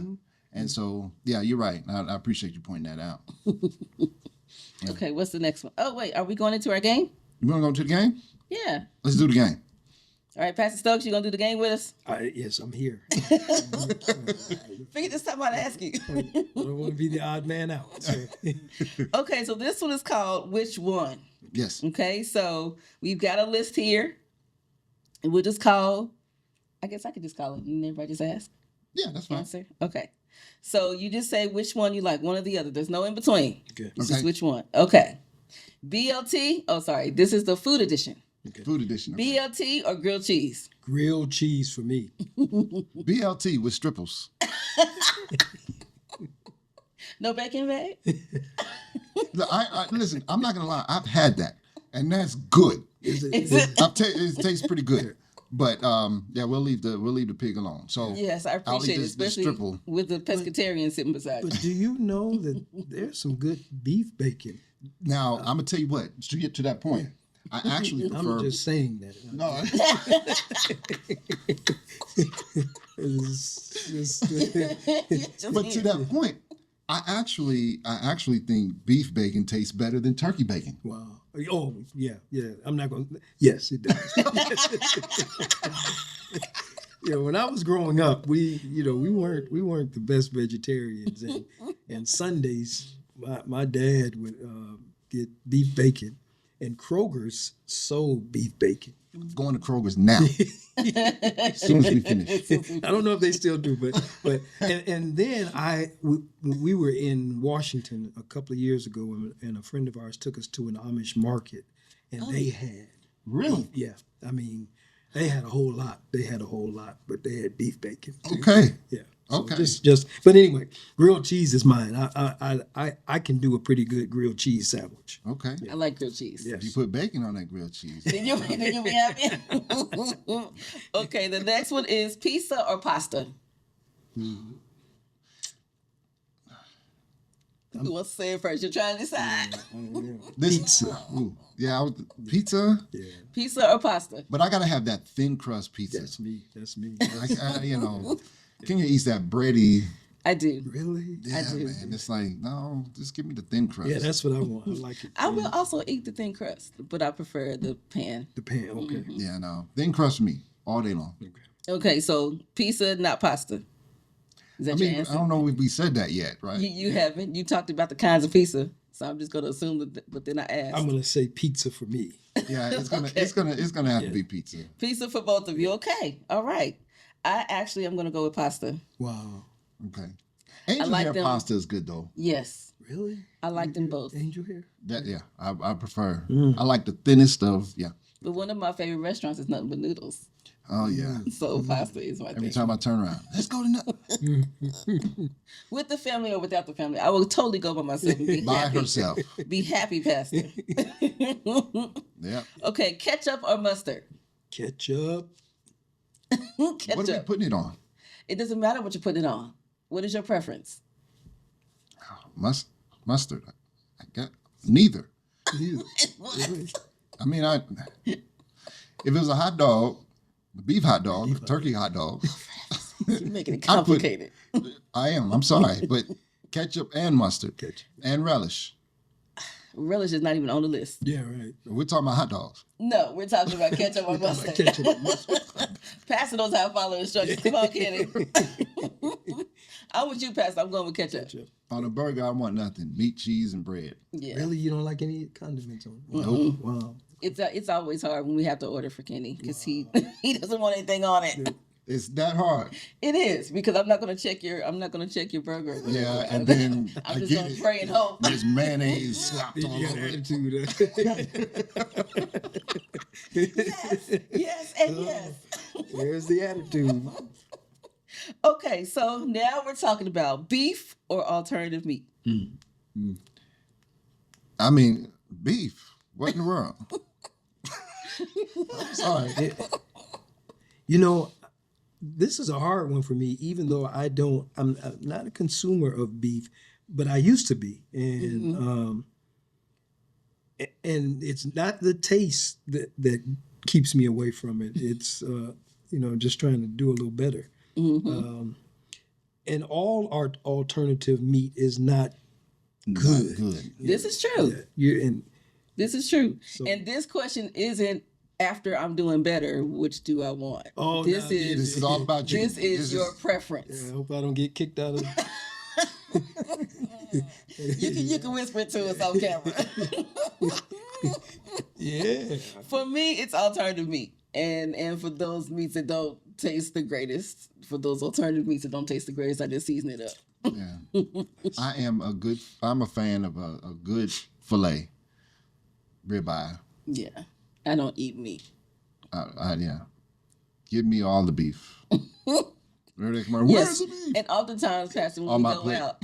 B: And so, yeah, you're right. I appreciate you pointing that out.
A: Okay, what's the next one? Oh, wait, are we going into our game?
B: You want to go to the game?
A: Yeah.
B: Let's do the game.
A: All right, Pastor Stokes, you going to do the game with us?
C: Yes, I'm here.
A: Figured this time I'd ask you.
C: I don't want to be the odd man out. So.
A: Okay, so this one is called Which One?
B: Yes.
A: Okay, so we've got a list here. And we'll just call, I guess I could just call it and everybody just ask.
B: Yeah, that's fine.
A: Answer. Okay. So you just say which one you like, one or the other. There's no in between.
C: Okay.
A: It's just which one. Okay. BLT. Oh, sorry. This is the food edition.
C: Okay.
B: Food edition. Okay.
A: BLT or grilled cheese?
C: Grilled cheese for me.
B: BLT with stripples.
A: No bacon bag?
B: Listen, I'm not gonna lie. I've had that, and that's good.
A: Is it?
B: It tastes pretty good. But yeah, we'll leave the pig alone. So
A: Yes, I
B: I'll eat
A: appreciate it,
B: this
A: especially
B: stripple.
A: with the pescatarian sitting beside you.
C: But do you know that there's some good beef bacon?
B: Now I'm gonna tell you what. To get to that point, I actually prefer.
C: I'm just saying that.
B: No, but to that point, I actually think beef bacon tastes better than turkey bacon.
C: Wow. Oh, yeah. I'm not going to. Yes, it does. Yeah, when I was growing up, we weren't the best vegetarians, and Sundays, my dad would get beef bacon, and Kroger's sold beef bacon.
B: Going to Kroger's now. As soon as we finish.
C: I don't know if they still do, but and then we were in Washington a couple of years ago, and a friend of ours took us to an Amish market, and they had
B: Really?
C: yeah. I mean, they had a whole lot. But they had beef bacon too.
B: Okay.
C: Yeah. So
B: Okay.
C: Just but anyway, grilled cheese is mine. I can do a pretty good grilled cheese sandwich.
B: Okay.
A: I like grilled cheese.
C: Yeah.
B: If you put bacon on that grilled cheese.
A: Then you'll be happy. Okay, the next one is pizza or pasta. Who wants to say it first? You're trying to decide.
C: Pizza.
B: Ooh, yeah, pizza.
C: Yeah.
A: Pizza or pasta?
B: But I gotta have that thin crust pizza.
C: That's me.
B: You know, Kenya eats that bready.
A: I do.
C: Really?
B: Yeah,
A: do.
B: man. It's like, no, just give me the thin crust.
C: Yeah, that's what I want. I like it.
A: I will also eat the thin crust, but I prefer the pan.
C: The pan. Okay.
B: Yeah, no, thin crust for me all day long.
A: Okay, so pizza, not pasta. Is that
B: I
A: your
B: mean,
A: answer?
B: I don't know if we said that yet, right?
A: You haven't. You talked about the kinds of pizza, so I'm just going to assume that, but then I asked.
C: I'm gonna say pizza for me.
B: Yeah, it's gonna have to be pizza.
A: Pizza for both of you. Okay. All right. I actually am gonna go with pasta.
C: Wow.
B: Okay. Angel
A: like
B: hair
A: them.
B: pasta is good though.
A: Yes.
C: Really?
A: I like them both.
C: Angel hair?
B: I prefer. I like the thinnest of
A: But one of my favorite restaurants is nothing but noodles.
B: Oh yeah.
A: So pasta is my
B: Every
A: thing.
B: time I turn around, let's go to nothing.
A: With the family or without the family, I will totally go by myself and be
B: By
A: happy.
B: herself.
A: Be happy, Pastor.
B: Yeah.
A: Okay, ketchup or mustard?
C: Ketchup.
A: Ketchup.
B: What are we putting it on?
A: It doesn't matter what you're putting it on. What is your preference?
B: Mustard. I got neither. I mean, if it was a hot dog, a beef hot dog, a turkey hot dog,
A: You're making it complicated.
B: I am. I'm sorry, but ketchup and mustard and relish.
A: Relish is not even on the list.
C: Yeah, right.
B: We're talking about hot dogs.
A: No, we're talking about ketchup or mustard.
C: Ketchup.
A: Pastor knows how to follow instructions. Come on, Kenny. I'm with you, Pastor. I'm going with ketchup.
B: On a burger, I want nothing. Meat, cheese, and bread.
A: Yeah.
C: Really? You don't like any condiments on it?
B: Nope.
C: Wow.
A: It's always hard when we have to order for Kenny because he doesn't want anything on it.
B: It's that hard.
A: It is because I'm not gonna check your burger.
B: Yeah, and then
A: I'm just gonna pray and hope.
B: There's mayonnaise slapped all
C: You got
B: over it.
C: attitude.
A: Yes, and yes.
C: There's the attitude.
A: Okay, so now we're talking about beef or alternative meat.
B: I mean, beef. What in the world? I'm sorry.
C: You know, this is a hard one for me, even though I'm not a consumer of beef, but I used to be. And and it's not the taste that keeps me away from it. It's, just trying to do a little better. And all our alternative meat is not good.
B: Not good.
A: This is true. This is true. And this question isn't after I'm doing better, which do I want?
C: Oh,
A: this
B: This is all about you.
A: This is your preference.
C: I hope I don't get kicked out of
A: You can whisper it to us on camera.
C: Yeah.
A: For me, it's alternative meat. And for those meats that don't taste the greatest, for those alternative meats that don't taste the greatest, I just season it up.
B: Yeah. I'm a fan of a good filet, ribeye.
A: Yeah. I don't eat meat.
B: Yeah. Give me all the beef. Where's
A: Yes.
B: the beef?
A: And oftentimes, Pastor, when
B: On
A: we
B: my
A: go
B: plate.
A: out,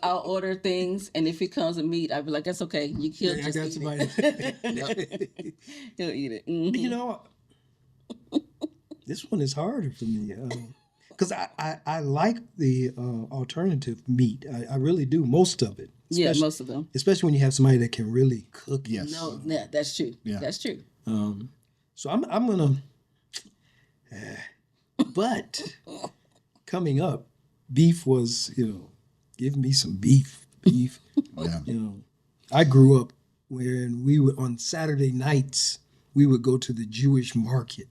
A: I'll order things, and if it comes with meat, I'll be like, "That's okay. He'll
C: I
A: just
C: got
A: eat
C: somebody.
A: it. He'll eat it." Mhm.
C: You know, this one is harder for me because I like the alternative meat. I really do, most of it.
A: Yeah,
C: Especially-
A: most of them.
C: Especially when you have somebody that can really cook it.
B: Yes.
A: No, yeah, that's true.
B: Yeah.
A: That's true.
C: So I'm gonna. But coming up, beef was give me some beef.
B: Yeah.
C: I grew up when we would on Saturday nights we would go to the Jewish market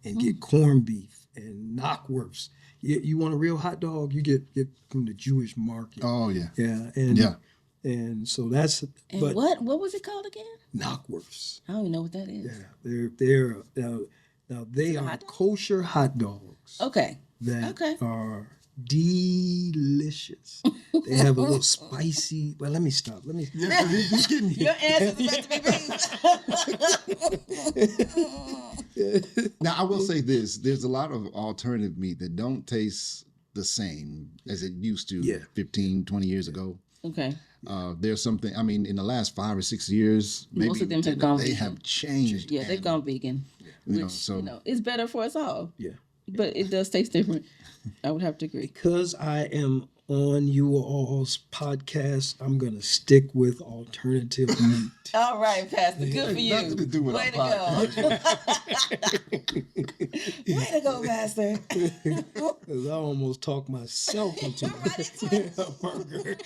C: and get corned beef and knockwursts. You want a real hot dog? You get from the Jewish market.
B: Oh yeah.
C: Yeah, and
B: Yeah.
C: and so that's
A: And
C: but
A: what was it called again?
C: knockwursts.
A: I don't even know what that is.
C: Yeah, they're now they are
A: hot dog?
C: kosher hot dogs
A: Okay.
C: that
A: Okay.
C: are delicious. They have a little spicy. Well, let me stop. Let me. He's getting
A: Your answer is about to be beef.
B: Now I will say this: there's a lot of alternative meat that don't taste the same as it used to
C: Yeah.
B: 15, 20 years ago.
A: Okay.
B: There's something. I mean, in the last 5 or 6 years, maybe
A: Most of them have gone
B: they
A: vegan.
B: have changed.
A: Yeah, they've
B: and,
A: gone vegan.
B: You know,
A: Which,
B: so
A: it's better for us all.
C: Yeah.
A: But it does taste different. I would have to agree.
C: Because I am on you all's podcast, I'm gonna stick with alternative meat.
A: All right, Pastor. Good for you.
B: nothing to do with
A: Way
B: our
A: to go. Way to go, Pastor.
C: Because I almost talked myself into a burger.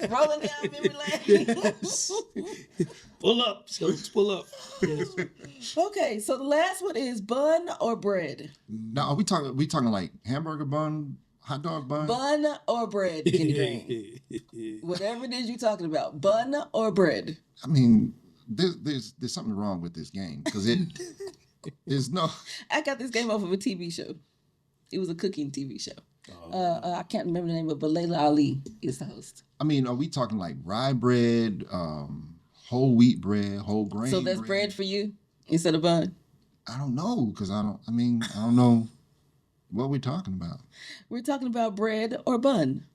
A: Rolling down memory lane.
C: Yes. Pull up, Stokes, pull up. Yes.
A: Okay, so the last one is bun or bread?
B: now are we talking like hamburger bun, hot dog bun?
A: Bun or bread, Kenny Green? Whatever it is you're talking about, bun or bread?
B: I mean, there's something wrong with this game because there's no.
A: I got this game off of a TV show. It was a cooking TV show. I can't remember the name of it, but Layla Ali is the host.
B: I mean, are we talking like rye bread, whole wheat bread, whole grain?
A: So that's bread for you instead of bun?
B: I don't know because I don't know what we're talking about.
A: We're talking about bread or bun.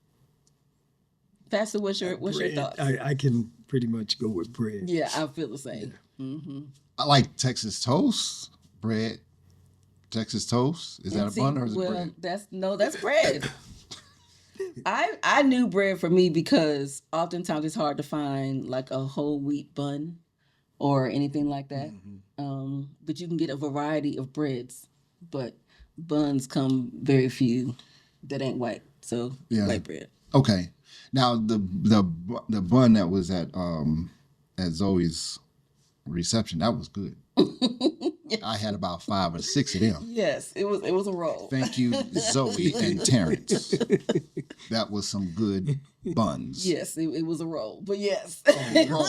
A: Pastor, what's your thoughts?
C: I can pretty much go with bread.
A: Yeah, I feel the same.
B: I like Texas toast bread. Texas toast, is that a bun or is it bread?
A: That's bread. I knew bread for me because oftentimes it's hard to find like a whole wheat bun or anything like that. But you can get a variety of breads, but buns come very few that ain't white. So white bread.
B: Okay. Now the bun that was at Zoe's reception, that was good. I had about 5 or 6 of them.
A: Yes, it was a roll.
B: Thank you, Zoe and Terrence. That was some good buns.
A: Yes, it was a roll, but yes.
B: Roll.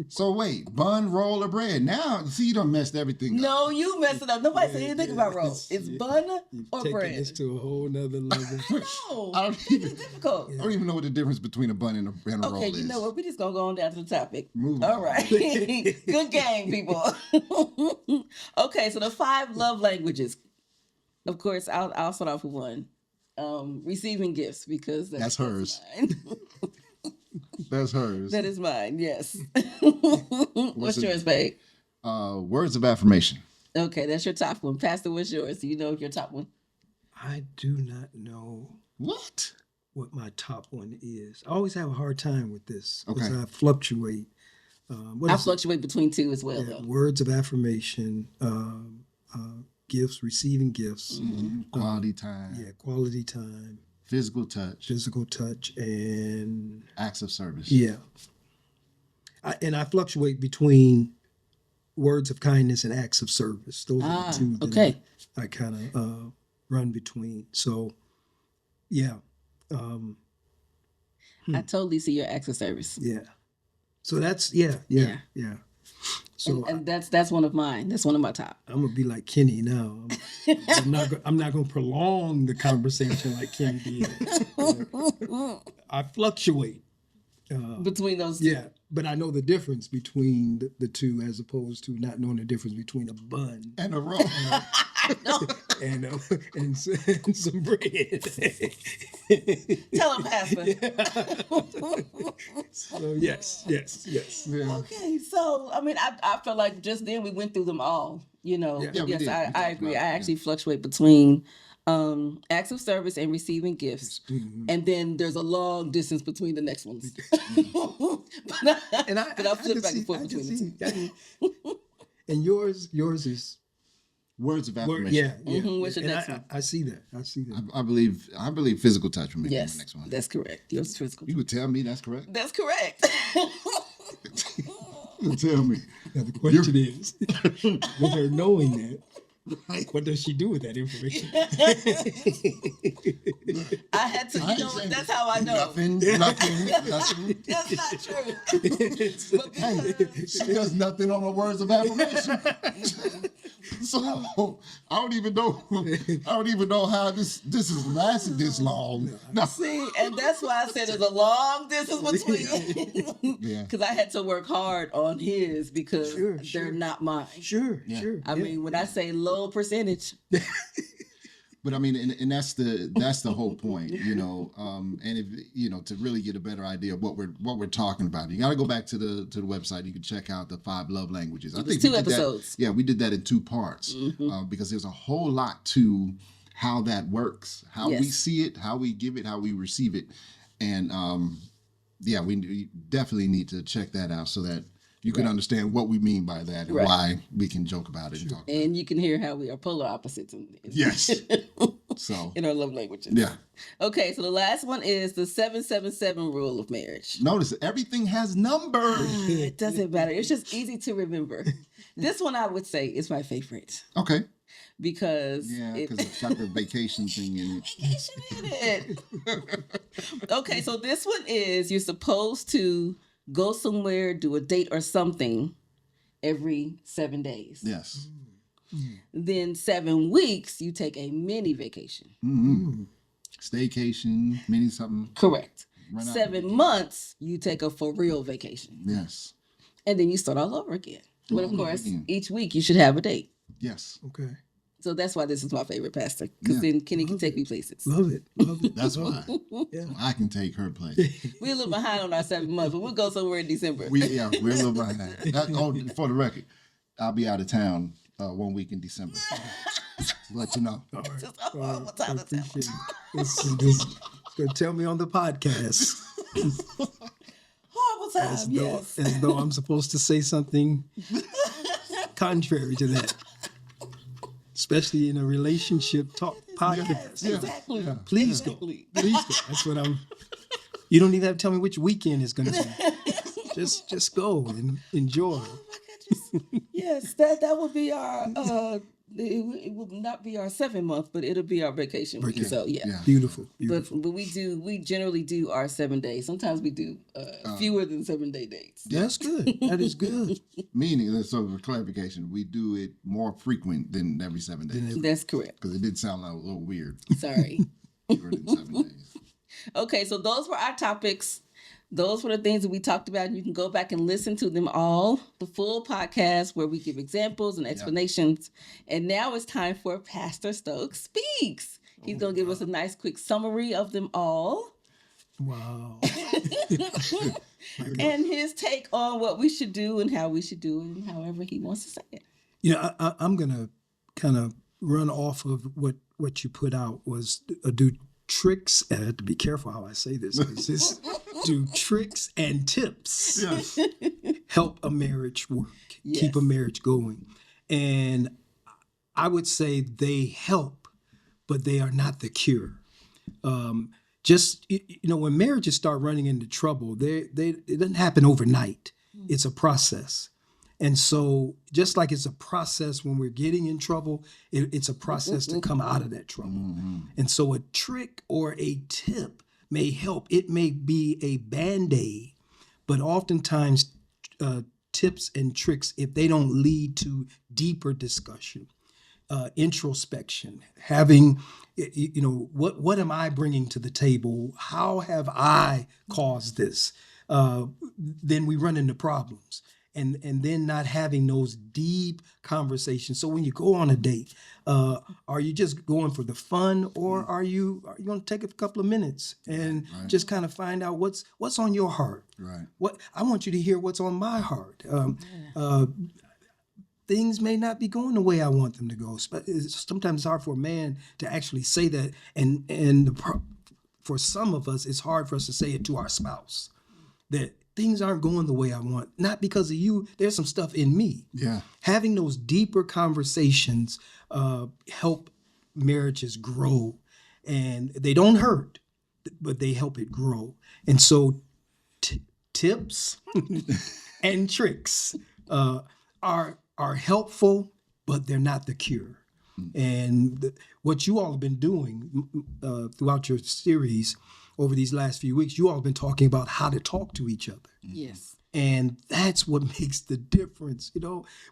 B: So wait, bun, roll, or bread? Now, see, you done messed everything up.
A: No, you messed it up. Nobody said anything about roll. It's bun or
C: Taking
A: bread.
C: this to a whole nother level.
A: No,
B: I don't even,
A: difficult.
B: I don't even know what the difference between a bun and a roll
A: Okay,
B: is.
A: you know what? We're just gonna go on down to the topic.
B: Move on.
A: All right. Good game, people. Okay, so the 5 love languages. Of course, I'll start off with one. Receiving gifts because
B: That's hers.
A: mine.
B: That's hers.
A: That is mine, yes. What's
B: it?
A: yours, babe?
B: Words of affirmation.
A: Okay, that's your top one. Pastor, what's yours? Do you know your top one?
C: I do not know
B: What?
C: what my top one is. I always have a hard time with this because
B: Okay.
C: I fluctuate.
A: I fluctuate between 2 as well, though.
C: Words of affirmation, gifts, receiving gifts,
B: Quality time.
C: quality time,
B: Physical touch.
C: physical touch, and
B: Acts of service.
C: I fluctuate between words of kindness and acts of service. Those are the two that
A: okay.
C: I kind of run between. So, yeah.
A: I totally see your acts of service.
C: Yeah. So that's yeah. So
A: And that's one of mine. That's one of my top.
C: I'm gonna be like Kenny now. I'm not gonna prolong the conversation like Kenny did. I fluctuate.
A: Between those two.
C: Yeah, but I know the difference between the two as opposed to not knowing the difference between a bun
B: And a roll.
C: and some bread.
A: Tell him, Pastor.
C: So yes.
B: Yeah.
A: Okay, so I mean, I feel like just then we went through them all. You know,
B: Yeah, we
A: yes,
B: did. We
A: I
B: talked
A: agree.
B: about
A: I
B: it,
A: actually fluctuate between acts of service and receiving gifts, and then there's a long distance between the next ones.
C: And
A: but I'll flip back and forth between the two.
C: And yours is
B: Words of affirmation.
C: yeah.
A: What's your
C: And
A: next one?
C: I see that.
B: I believe physical touch will make
A: Yes,
B: the next one.
A: that's correct. Yours is physical.
B: You would tell me that's correct?
A: That's correct.
B: You would tell me.
C: Now the question is, with her knowing that, what does she do with that information?
A: I had to, you know, that's how I know.
B: Nothing.
A: That's not true. But
B: Hey, she does nothing on her words of affirmation. So I don't even know how this has lasted this long. No.
A: see, and that's why I said there's a long distance between.
B: Yeah.
A: Because I had to work hard on his because
C: Sure.
A: they're not mine.
C: Sure.
A: I mean, when I say low percentage,
B: But I mean, and that's the whole point, you know. And if you know, to really get a better idea of what we're talking about, you got to go back to the website. You can check out the 5 love languages. I
A: was
B: think
A: 2
B: we did that-
A: episodes.
B: Yeah, we did that in 2 parts because there's a whole lot to how that works, how we
A: Yes.
B: see it, how we give it, how we receive it, and yeah, we definitely need to check that out so that you can understand what we mean by that and
A: Right.
B: why we can joke about it and talk.
A: and you can hear how we are polar opposites
B: Yes. So
A: in our love languages.
B: yeah.
A: Okay, so the last one is the 777 rule of marriage.
B: Notice everything has numbers.
A: It doesn't matter. It's just easy to remember. This one I would say is my favorite
B: Okay.
A: because
B: Yeah,
A: it,
B: because it's got the vacation thing in it.
A: Okay, so this one is you're supposed to go somewhere, do a date or something every 7 days.
B: Yes.
A: Then 7 weeks, you take a mini vacation.
B: Staycation, mini something.
A: Correct.
B: Run out.
A: 7 months, you take a for real vacation.
B: Yes.
A: And then you start all over again. But of
B: All over
A: course,
B: again.
A: each week you should have a date.
B: Yes.
C: Okay.
A: So that's why this is my favorite pastor. Because
B: Yeah.
A: then Kenny can take me places.
C: Love it. Love it.
B: That's why.
C: Yeah.
B: I can take her place.
A: We're a little behind on our 7 months, but we'll go somewhere in December.
B: We're a little behind. For the record, I'll be out of town 1 week in December. Let you know.
A: Just a horrible time to tell.
C: Appreciate it. This gonna tell me on the podcast.
A: Horrible time, yes.
C: As though I'm supposed to say something contrary to that. Especially in a relationship talk podcast.
A: Exactly.
C: Please
A: Exactly.
C: go. Please go. That's what I'm. You don't even have to tell me which weekend it's going to be. Just go and enjoy.
A: Yes, that would be our. It will not be our 7 month, but it'll be our vacation week. So yeah.
C: Beautiful. Beautiful.
A: But we generally do our 7 days. Sometimes we do fewer than 7 day dates.
C: That's good. That is good.
B: Meaning, so for clarification, we do it more frequent than every 7 days.
A: That's correct.
B: Because it did sound like a little weird.
A: Sorry.
B: Fewer than 7 days.
A: Okay, so those were our topics. Those were the things that we talked about. You can go back and listen to them all, the full podcast where we give examples and explanations. And now it's time for Pastor Stokes Speaks. He's going to give us a nice quick summary of them all.
C: Wow.
A: And his take on what we should do and how we should do it and however he wants to say it.
C: You know, I'm going to kind of run off of what you put out was do tricks. I have to be careful how I say this. 'Cause this do tricks and tips.
B: Yes.
C: Help a marriage work,
A: Yes.
C: keep a marriage going. And I would say they help, but they are not the cure. When marriages start running into trouble, it doesn't happen overnight. It's a process. And so just like it's a process when we're getting in trouble, it's a process to come out of that trouble.
B: Mm-hmm.
C: And so a trick or a tip may help. It may be a Band-Aid, but oftentimes tips and tricks, if they don't lead to deeper discussion, introspection, having, what am I bringing to the table? How have I caused this? Then we run into problems. And then not having those deep conversations. So when you go on a date, are you just going for the fun, or are you going to take a couple of minutes and just kind of find out what's on your heart?
B: Right.
C: What I want you to hear what's on my heart. Things may not be going the way I want them to go. Sometimes it's hard for a man to actually say that, and for some of us, it's hard for us to say it to our spouse that things aren't going the way I want, not because of you. There's some stuff in me.
B: Yeah.
C: Having those deeper conversations help marriages grow, and they don't hurt, but they help it grow. And so tips and tricks are helpful, but they're not the cure. And what you all have been doing throughout your series over these last few weeks, you all have been talking about how to talk to each other.
A: Yes.
C: And that's what makes the difference.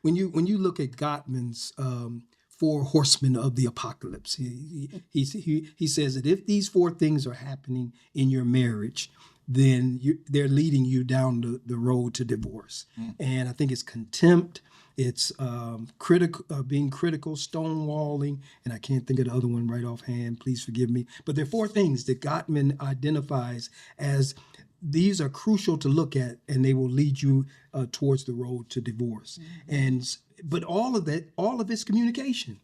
C: When you look at Gottman's 4 horsemen of the apocalypse, he says that if these 4 things are happening in your marriage, then they're leading you down the road to divorce. And I think it's contempt, it's being critical, stonewalling, and I can't think of the other one right offhand. Please forgive me. But there are 4 things that Gottman identifies as these are crucial to look at, and they will lead you towards the road to divorce. But all of it's communication,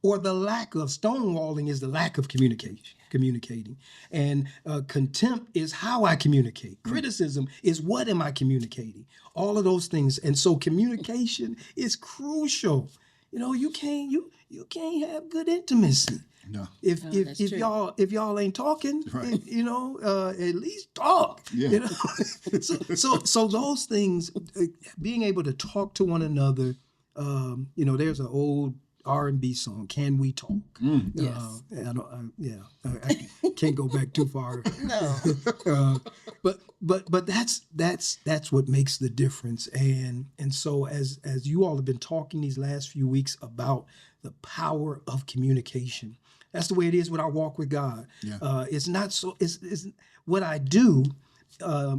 C: or the lack of stonewalling is the lack of communicating. And contempt is how I communicate. Criticism is what am I communicating? All of those things. And so communication is crucial. You can't have good intimacy.
B: No.
C: If
A: true.
C: y'all ain't talking,
B: Right.
C: at least talk.
B: Yeah.
C: So those things, being able to talk to one another. There's an old R&B song, "Can We Talk?"
A: Yes.
C: I can't go back too far.
A: No.
C: But that's what makes the difference. And so as you all have been talking these last few weeks about the power of communication, that's the way it is with our walk with God.
B: Yeah.
C: It's not so. It's what I do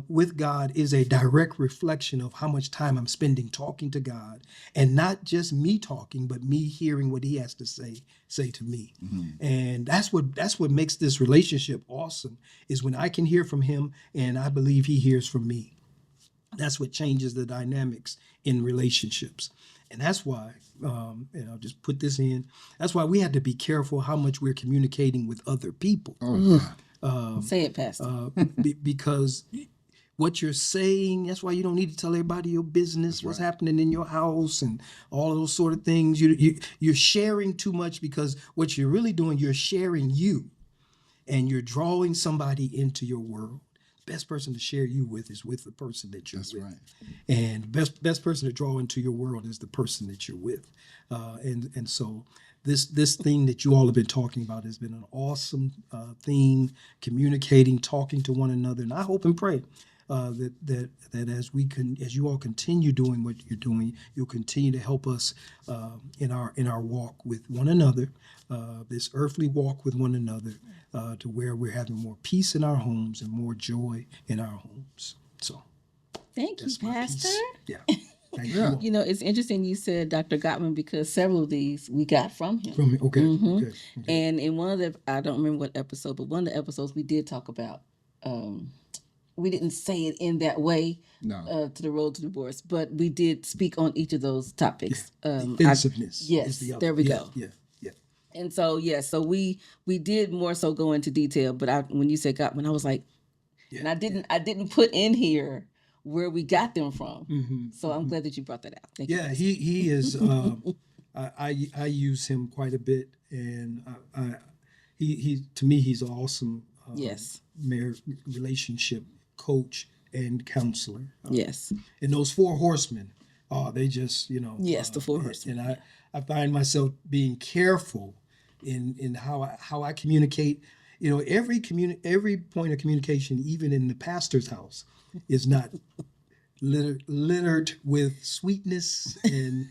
C: with God is a direct reflection of how much time I'm spending talking to God, and not just me talking, but me hearing what He has to say to me. And that's what makes this relationship awesome, is when I can hear from Him and I believe He hears from me. That's what changes the dynamics in relationships. And that's why, and I'll just put this in, that's why we have to be careful how much we're communicating with other people.
A: Say it, Pastor.
C: Because what you're saying, that's why you don't need to tell everybody your business, what's happening in your house and all of those sort of things. You're sharing too much, because what you're really doing, you're sharing you, and you're drawing somebody into your world. The best person to share you with is with the person that you're with.
B: Right.
C: And best person to draw into your world is the person that you're with. And so this thing that you all have been talking about has been an awesome theme, communicating, talking to one another. And I hope and pray that as you all continue doing what you're doing, you'll continue to help us in our walk with one another, this earthly walk with one another, to where we're having more peace in our homes and more joy in our homes. So
A: Thank you,
C: that's my
A: Pastor.
C: piece. Yeah. Thank
B: Yeah.
C: you.
A: You know, it's interesting you said Dr. Gottman, because several of these we got from him.
C: From me. Okay. Okay.
A: And in one of the, I don't remember what episode, but one of the episodes we did talk about, we didn't say it in that way,
B: No.
A: to the road to divorce, but we did speak on each of those topics.
C: Defensiveness.
A: yes,
C: is the other.
A: there we
C: Yeah,
A: go.
C: Yeah. Yeah.
A: And so, so we did more so go into detail, but when you said Gottman, I was like, and I didn't put in here where we got them from. So I'm glad that you brought that out. Thank you.
C: Yeah, he is. I use him quite a bit, and he to me he's awesome.
A: Yes.
C: Relationship coach and counselor.
A: Yes.
C: And those four horsemen, they just
A: Yes, the four horsemen.
C: And I find myself being careful in how I communicate. Every point of communication, even in the pastor's house, is not littered with sweetness, and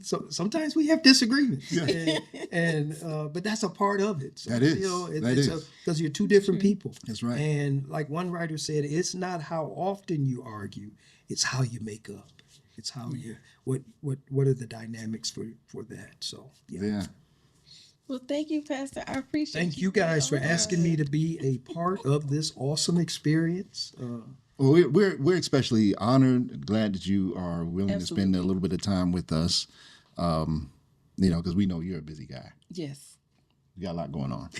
C: so sometimes we have disagreements, but that's a part of it. So,
B: That is.
C: Because you're two different people.
B: That's right.
C: And like one writer said, it's not how often you argue, it's how you make up. It's how you what are the dynamics for that. So
B: Yeah.
A: Well, thank you, Pastor. I appreciate
C: Thank you guys for asking me to be a part of this awesome experience.
B: Well, we're especially honored, glad that you are willing to spend a little bit of time with us. Because we know you're a busy guy.
A: Yes.
B: You got a lot going on.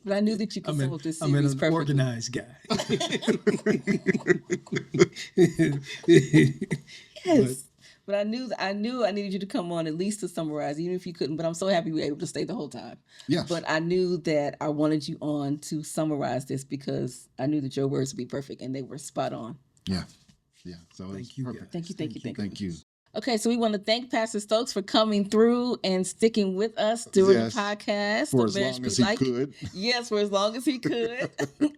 A: But I knew that you could sum up this
C: I'm
A: series
C: an
A: perfectly.
C: organized guy.
A: Yes. But I knew I needed you to come on at least to summarize, even if you couldn't. But I'm so happy we were able to stay the whole time.
B: Yes.
A: But I knew that I wanted you on to summarize this, because I knew that your words would be perfect, and they were spot on.
B: Yeah. Yeah. So
C: Thank you,
B: perfect.
C: guys.
A: Thank you.
B: Thank you.
A: Okay, so we want to thank Pastor Stokes for coming through and sticking with us during
B: Yes.
A: the podcast.
B: For
A: The
B: as
A: Marriage
B: long
A: Be
B: as he
A: Like.
B: could.
A: Yes, for as long as he could.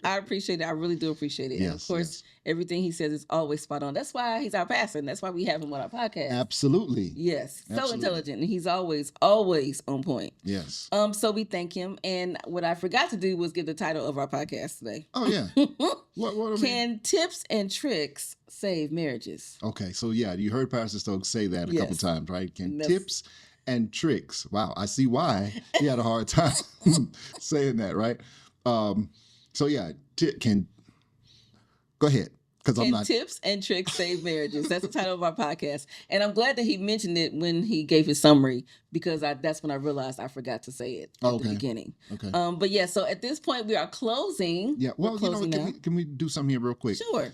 A: I appreciate it. I really do appreciate it. And of
B: Yes,
A: course, everything he says is always spot on. That's why he's our pastor, and that's why we have him on our podcast.
B: Absolutely.
A: Yes, so
B: Absolutely.
A: intelligent, and he's always on point.
B: Yes.
A: So we thank him. And what I forgot to do was give the title of our podcast today.
B: Oh, yeah. What I mean?
A: Can tips and tricks save marriages?
B: Okay, so yeah, you heard Pastor Stokes say that a couple
A: Yes.
B: times, right? Can
A: Yes.
B: tips and tricks. Wow, I see why he had a hard time saying that, right? So yeah, go ahead, because I'm
A: Can
B: not.
A: tips and tricks save marriages? That's the title of our podcast. And I'm glad that he mentioned it when he gave his summary, because that's when I realized I forgot to say it at the beginning.
B: Okay.
A: But yeah, so at this point we are closing.
B: Yeah. Well,
A: We're closing now.
B: can we do something here real quick?
A: Sure.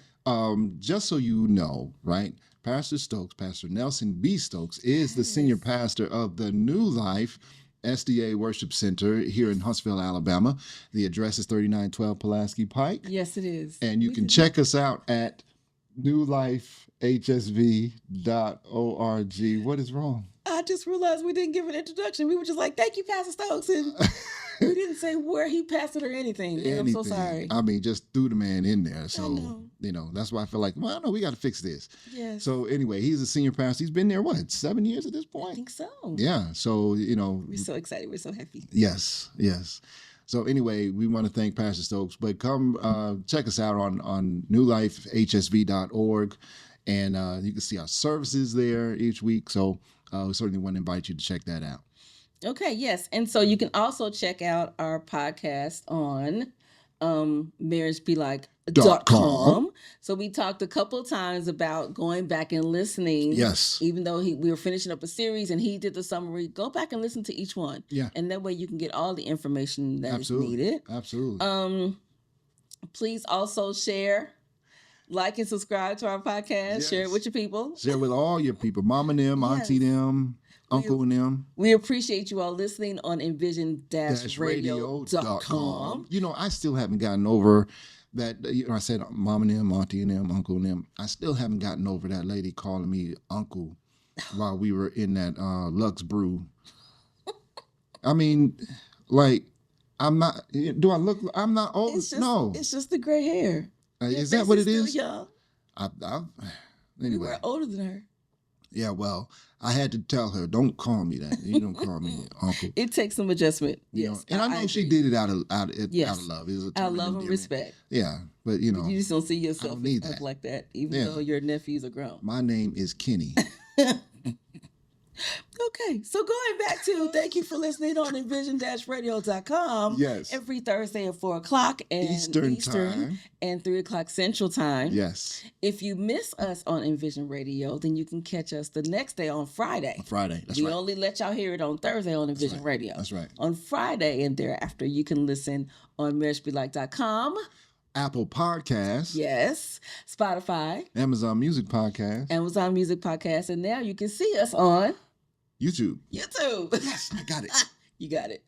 B: Just so you know, right? Pastor Stokes, Pastor Nelson B. Stokes, is the senior pastor of the New Life SDA Worship Center here in Huntsville, Alabama. The address is 3912 Pulaski Pike.
A: Yes, it is.
B: And you can check us out at newlifehsv.org. What is wrong?
A: I just realized we didn't give an introduction. We were just like, thank you, Pastor Stokes. And we didn't say where he pastored or anything. And I'm so sorry.
B: I mean, just threw the man in there.
A: I
B: So,
A: know.
B: that's why I feel like, well, no, we got to fix this.
A: Yes.
B: So anyway, he's a senior pastor. He's been there, 7 years at this
A: I
B: point?
A: think so.
B: Yeah. So,
A: We're so excited. We're so happy.
B: yes. So anyway, we want to thank Pastor Stokes, but come check us out on newlifehsv.org, and you can see our services there each week. So we certainly want to invite you to check that out.
A: Okay, yes. And so you can also check out our podcast on marriagebelike.com. So we talked a couple of times about going back and listening.
B: Yes.
A: Even though we were finishing up a series and he did the summary, go back and listen to each one.
B: Yeah.
A: And that way you can get all the information that
B: Absolutely.
A: is needed.
B: Absolutely.
A: Please also share, like, and subscribe to our podcast.
B: Yes.
A: Share it with your people.
B: Share with all your people, mama and them, auntie
A: Yes.
B: them, uncle and them.
A: We appreciate you all listening on envision-radio.com.
B: I still haven't gotten over that. I said mama and them, auntie and them, uncle and them. I still haven't gotten over that lady calling me uncle while we were in that Lux Brew. I mean, like, I'm not. Do I look? I'm not old. No.
A: It's just the gray hair.
B: Is that what it is?
A: Young. We
B: Anyway.
A: were older than her.
B: Yeah. Well, I had to tell her, don't call me that. You don't call me uncle.
A: It takes some adjustment. Yes.
B: And I know she
A: agree.
B: did it out of love. It was a
A: Out of
B: total
A: love and
B: endearment.
A: respect.
B: Yeah, but
A: You just don't see
B: I
A: yourself
B: don't need
A: as
B: that.
A: like that, even
B: Yeah.
A: though your nephews are grown.
B: My name is Kenny.
A: Okay, so going back to thank you for listening on envision-radio.com.
B: Yes.
A: Every Thursday at 4 o'clock and
B: Eastern time.
A: and 3 o'clock Central Time.
B: Yes.
A: If you miss us on Envision Radio, then you can catch us the next day on Friday.
B: Friday. That's
A: we
B: right.
A: only let y'all hear it on Thursday on Envision
B: right.
A: Radio.
B: That's right.
A: On Friday and thereafter, you can listen on marriagebelike.com.
B: Apple Podcasts.
A: Yes. Spotify.
B: Amazon Music Podcast.
A: Amazon Music Podcast. And now you can see us on
B: YouTube.
A: YouTube.
B: Yes, I got it.
A: You got it.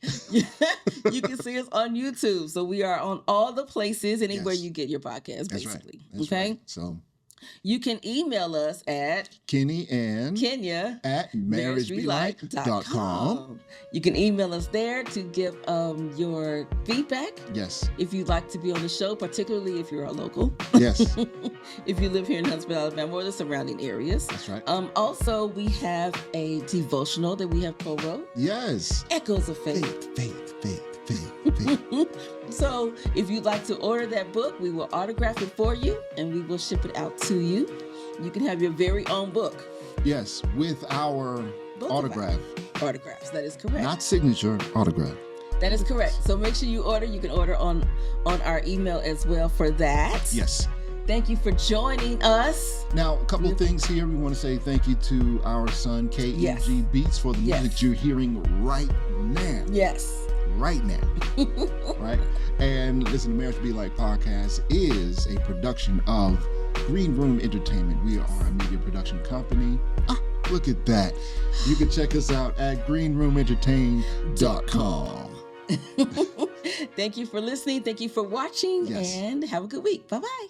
A: You can see us on YouTube. So we are on all the places, anywhere
B: Yes.
A: you get your podcast,
B: That's
A: basically.
B: right. That's
A: Okay.
B: right. So
A: You can email us at
B: Kenny and
A: Kenya
B: at marriagebelike.com.
A: You can email us there to give your feedback.
B: Yes.
A: If you'd like to be on the show, particularly if you're a local.
B: Yes.
A: If you live here in Huntsville, Alabama, or the surrounding areas.
B: That's right.
A: Also, we have a devotional that we have co-wrote.
B: Yes.
A: Echoes of Faith.
B: Faith.
A: So if you'd like to order that book, we will autograph it for you and we will ship it out to you. You can have your very own book.
B: Yes, with our
A: Both
B: autograph.
A: Autographs. That is correct.
B: Not signature, autograph.
A: That is correct. So make sure you order. You can order on our email as well for that.
B: Yes.
A: Thank you for joining us.
B: Now, a couple of things here. We want to say thank you to our son, KEG
A: Yes.
B: Beats, for the
A: Yes.
B: music you're hearing right now.
A: Yes.
B: Right now. Right? And listen, the Marriage Be Like podcast is a production of Green Room Entertainment. We are a media production company. Look at that. You can check us out at greenroomentertain.com.
A: Thank you for listening. Thank you for watching.
B: Yes.
A: And have a good week. Bye-bye.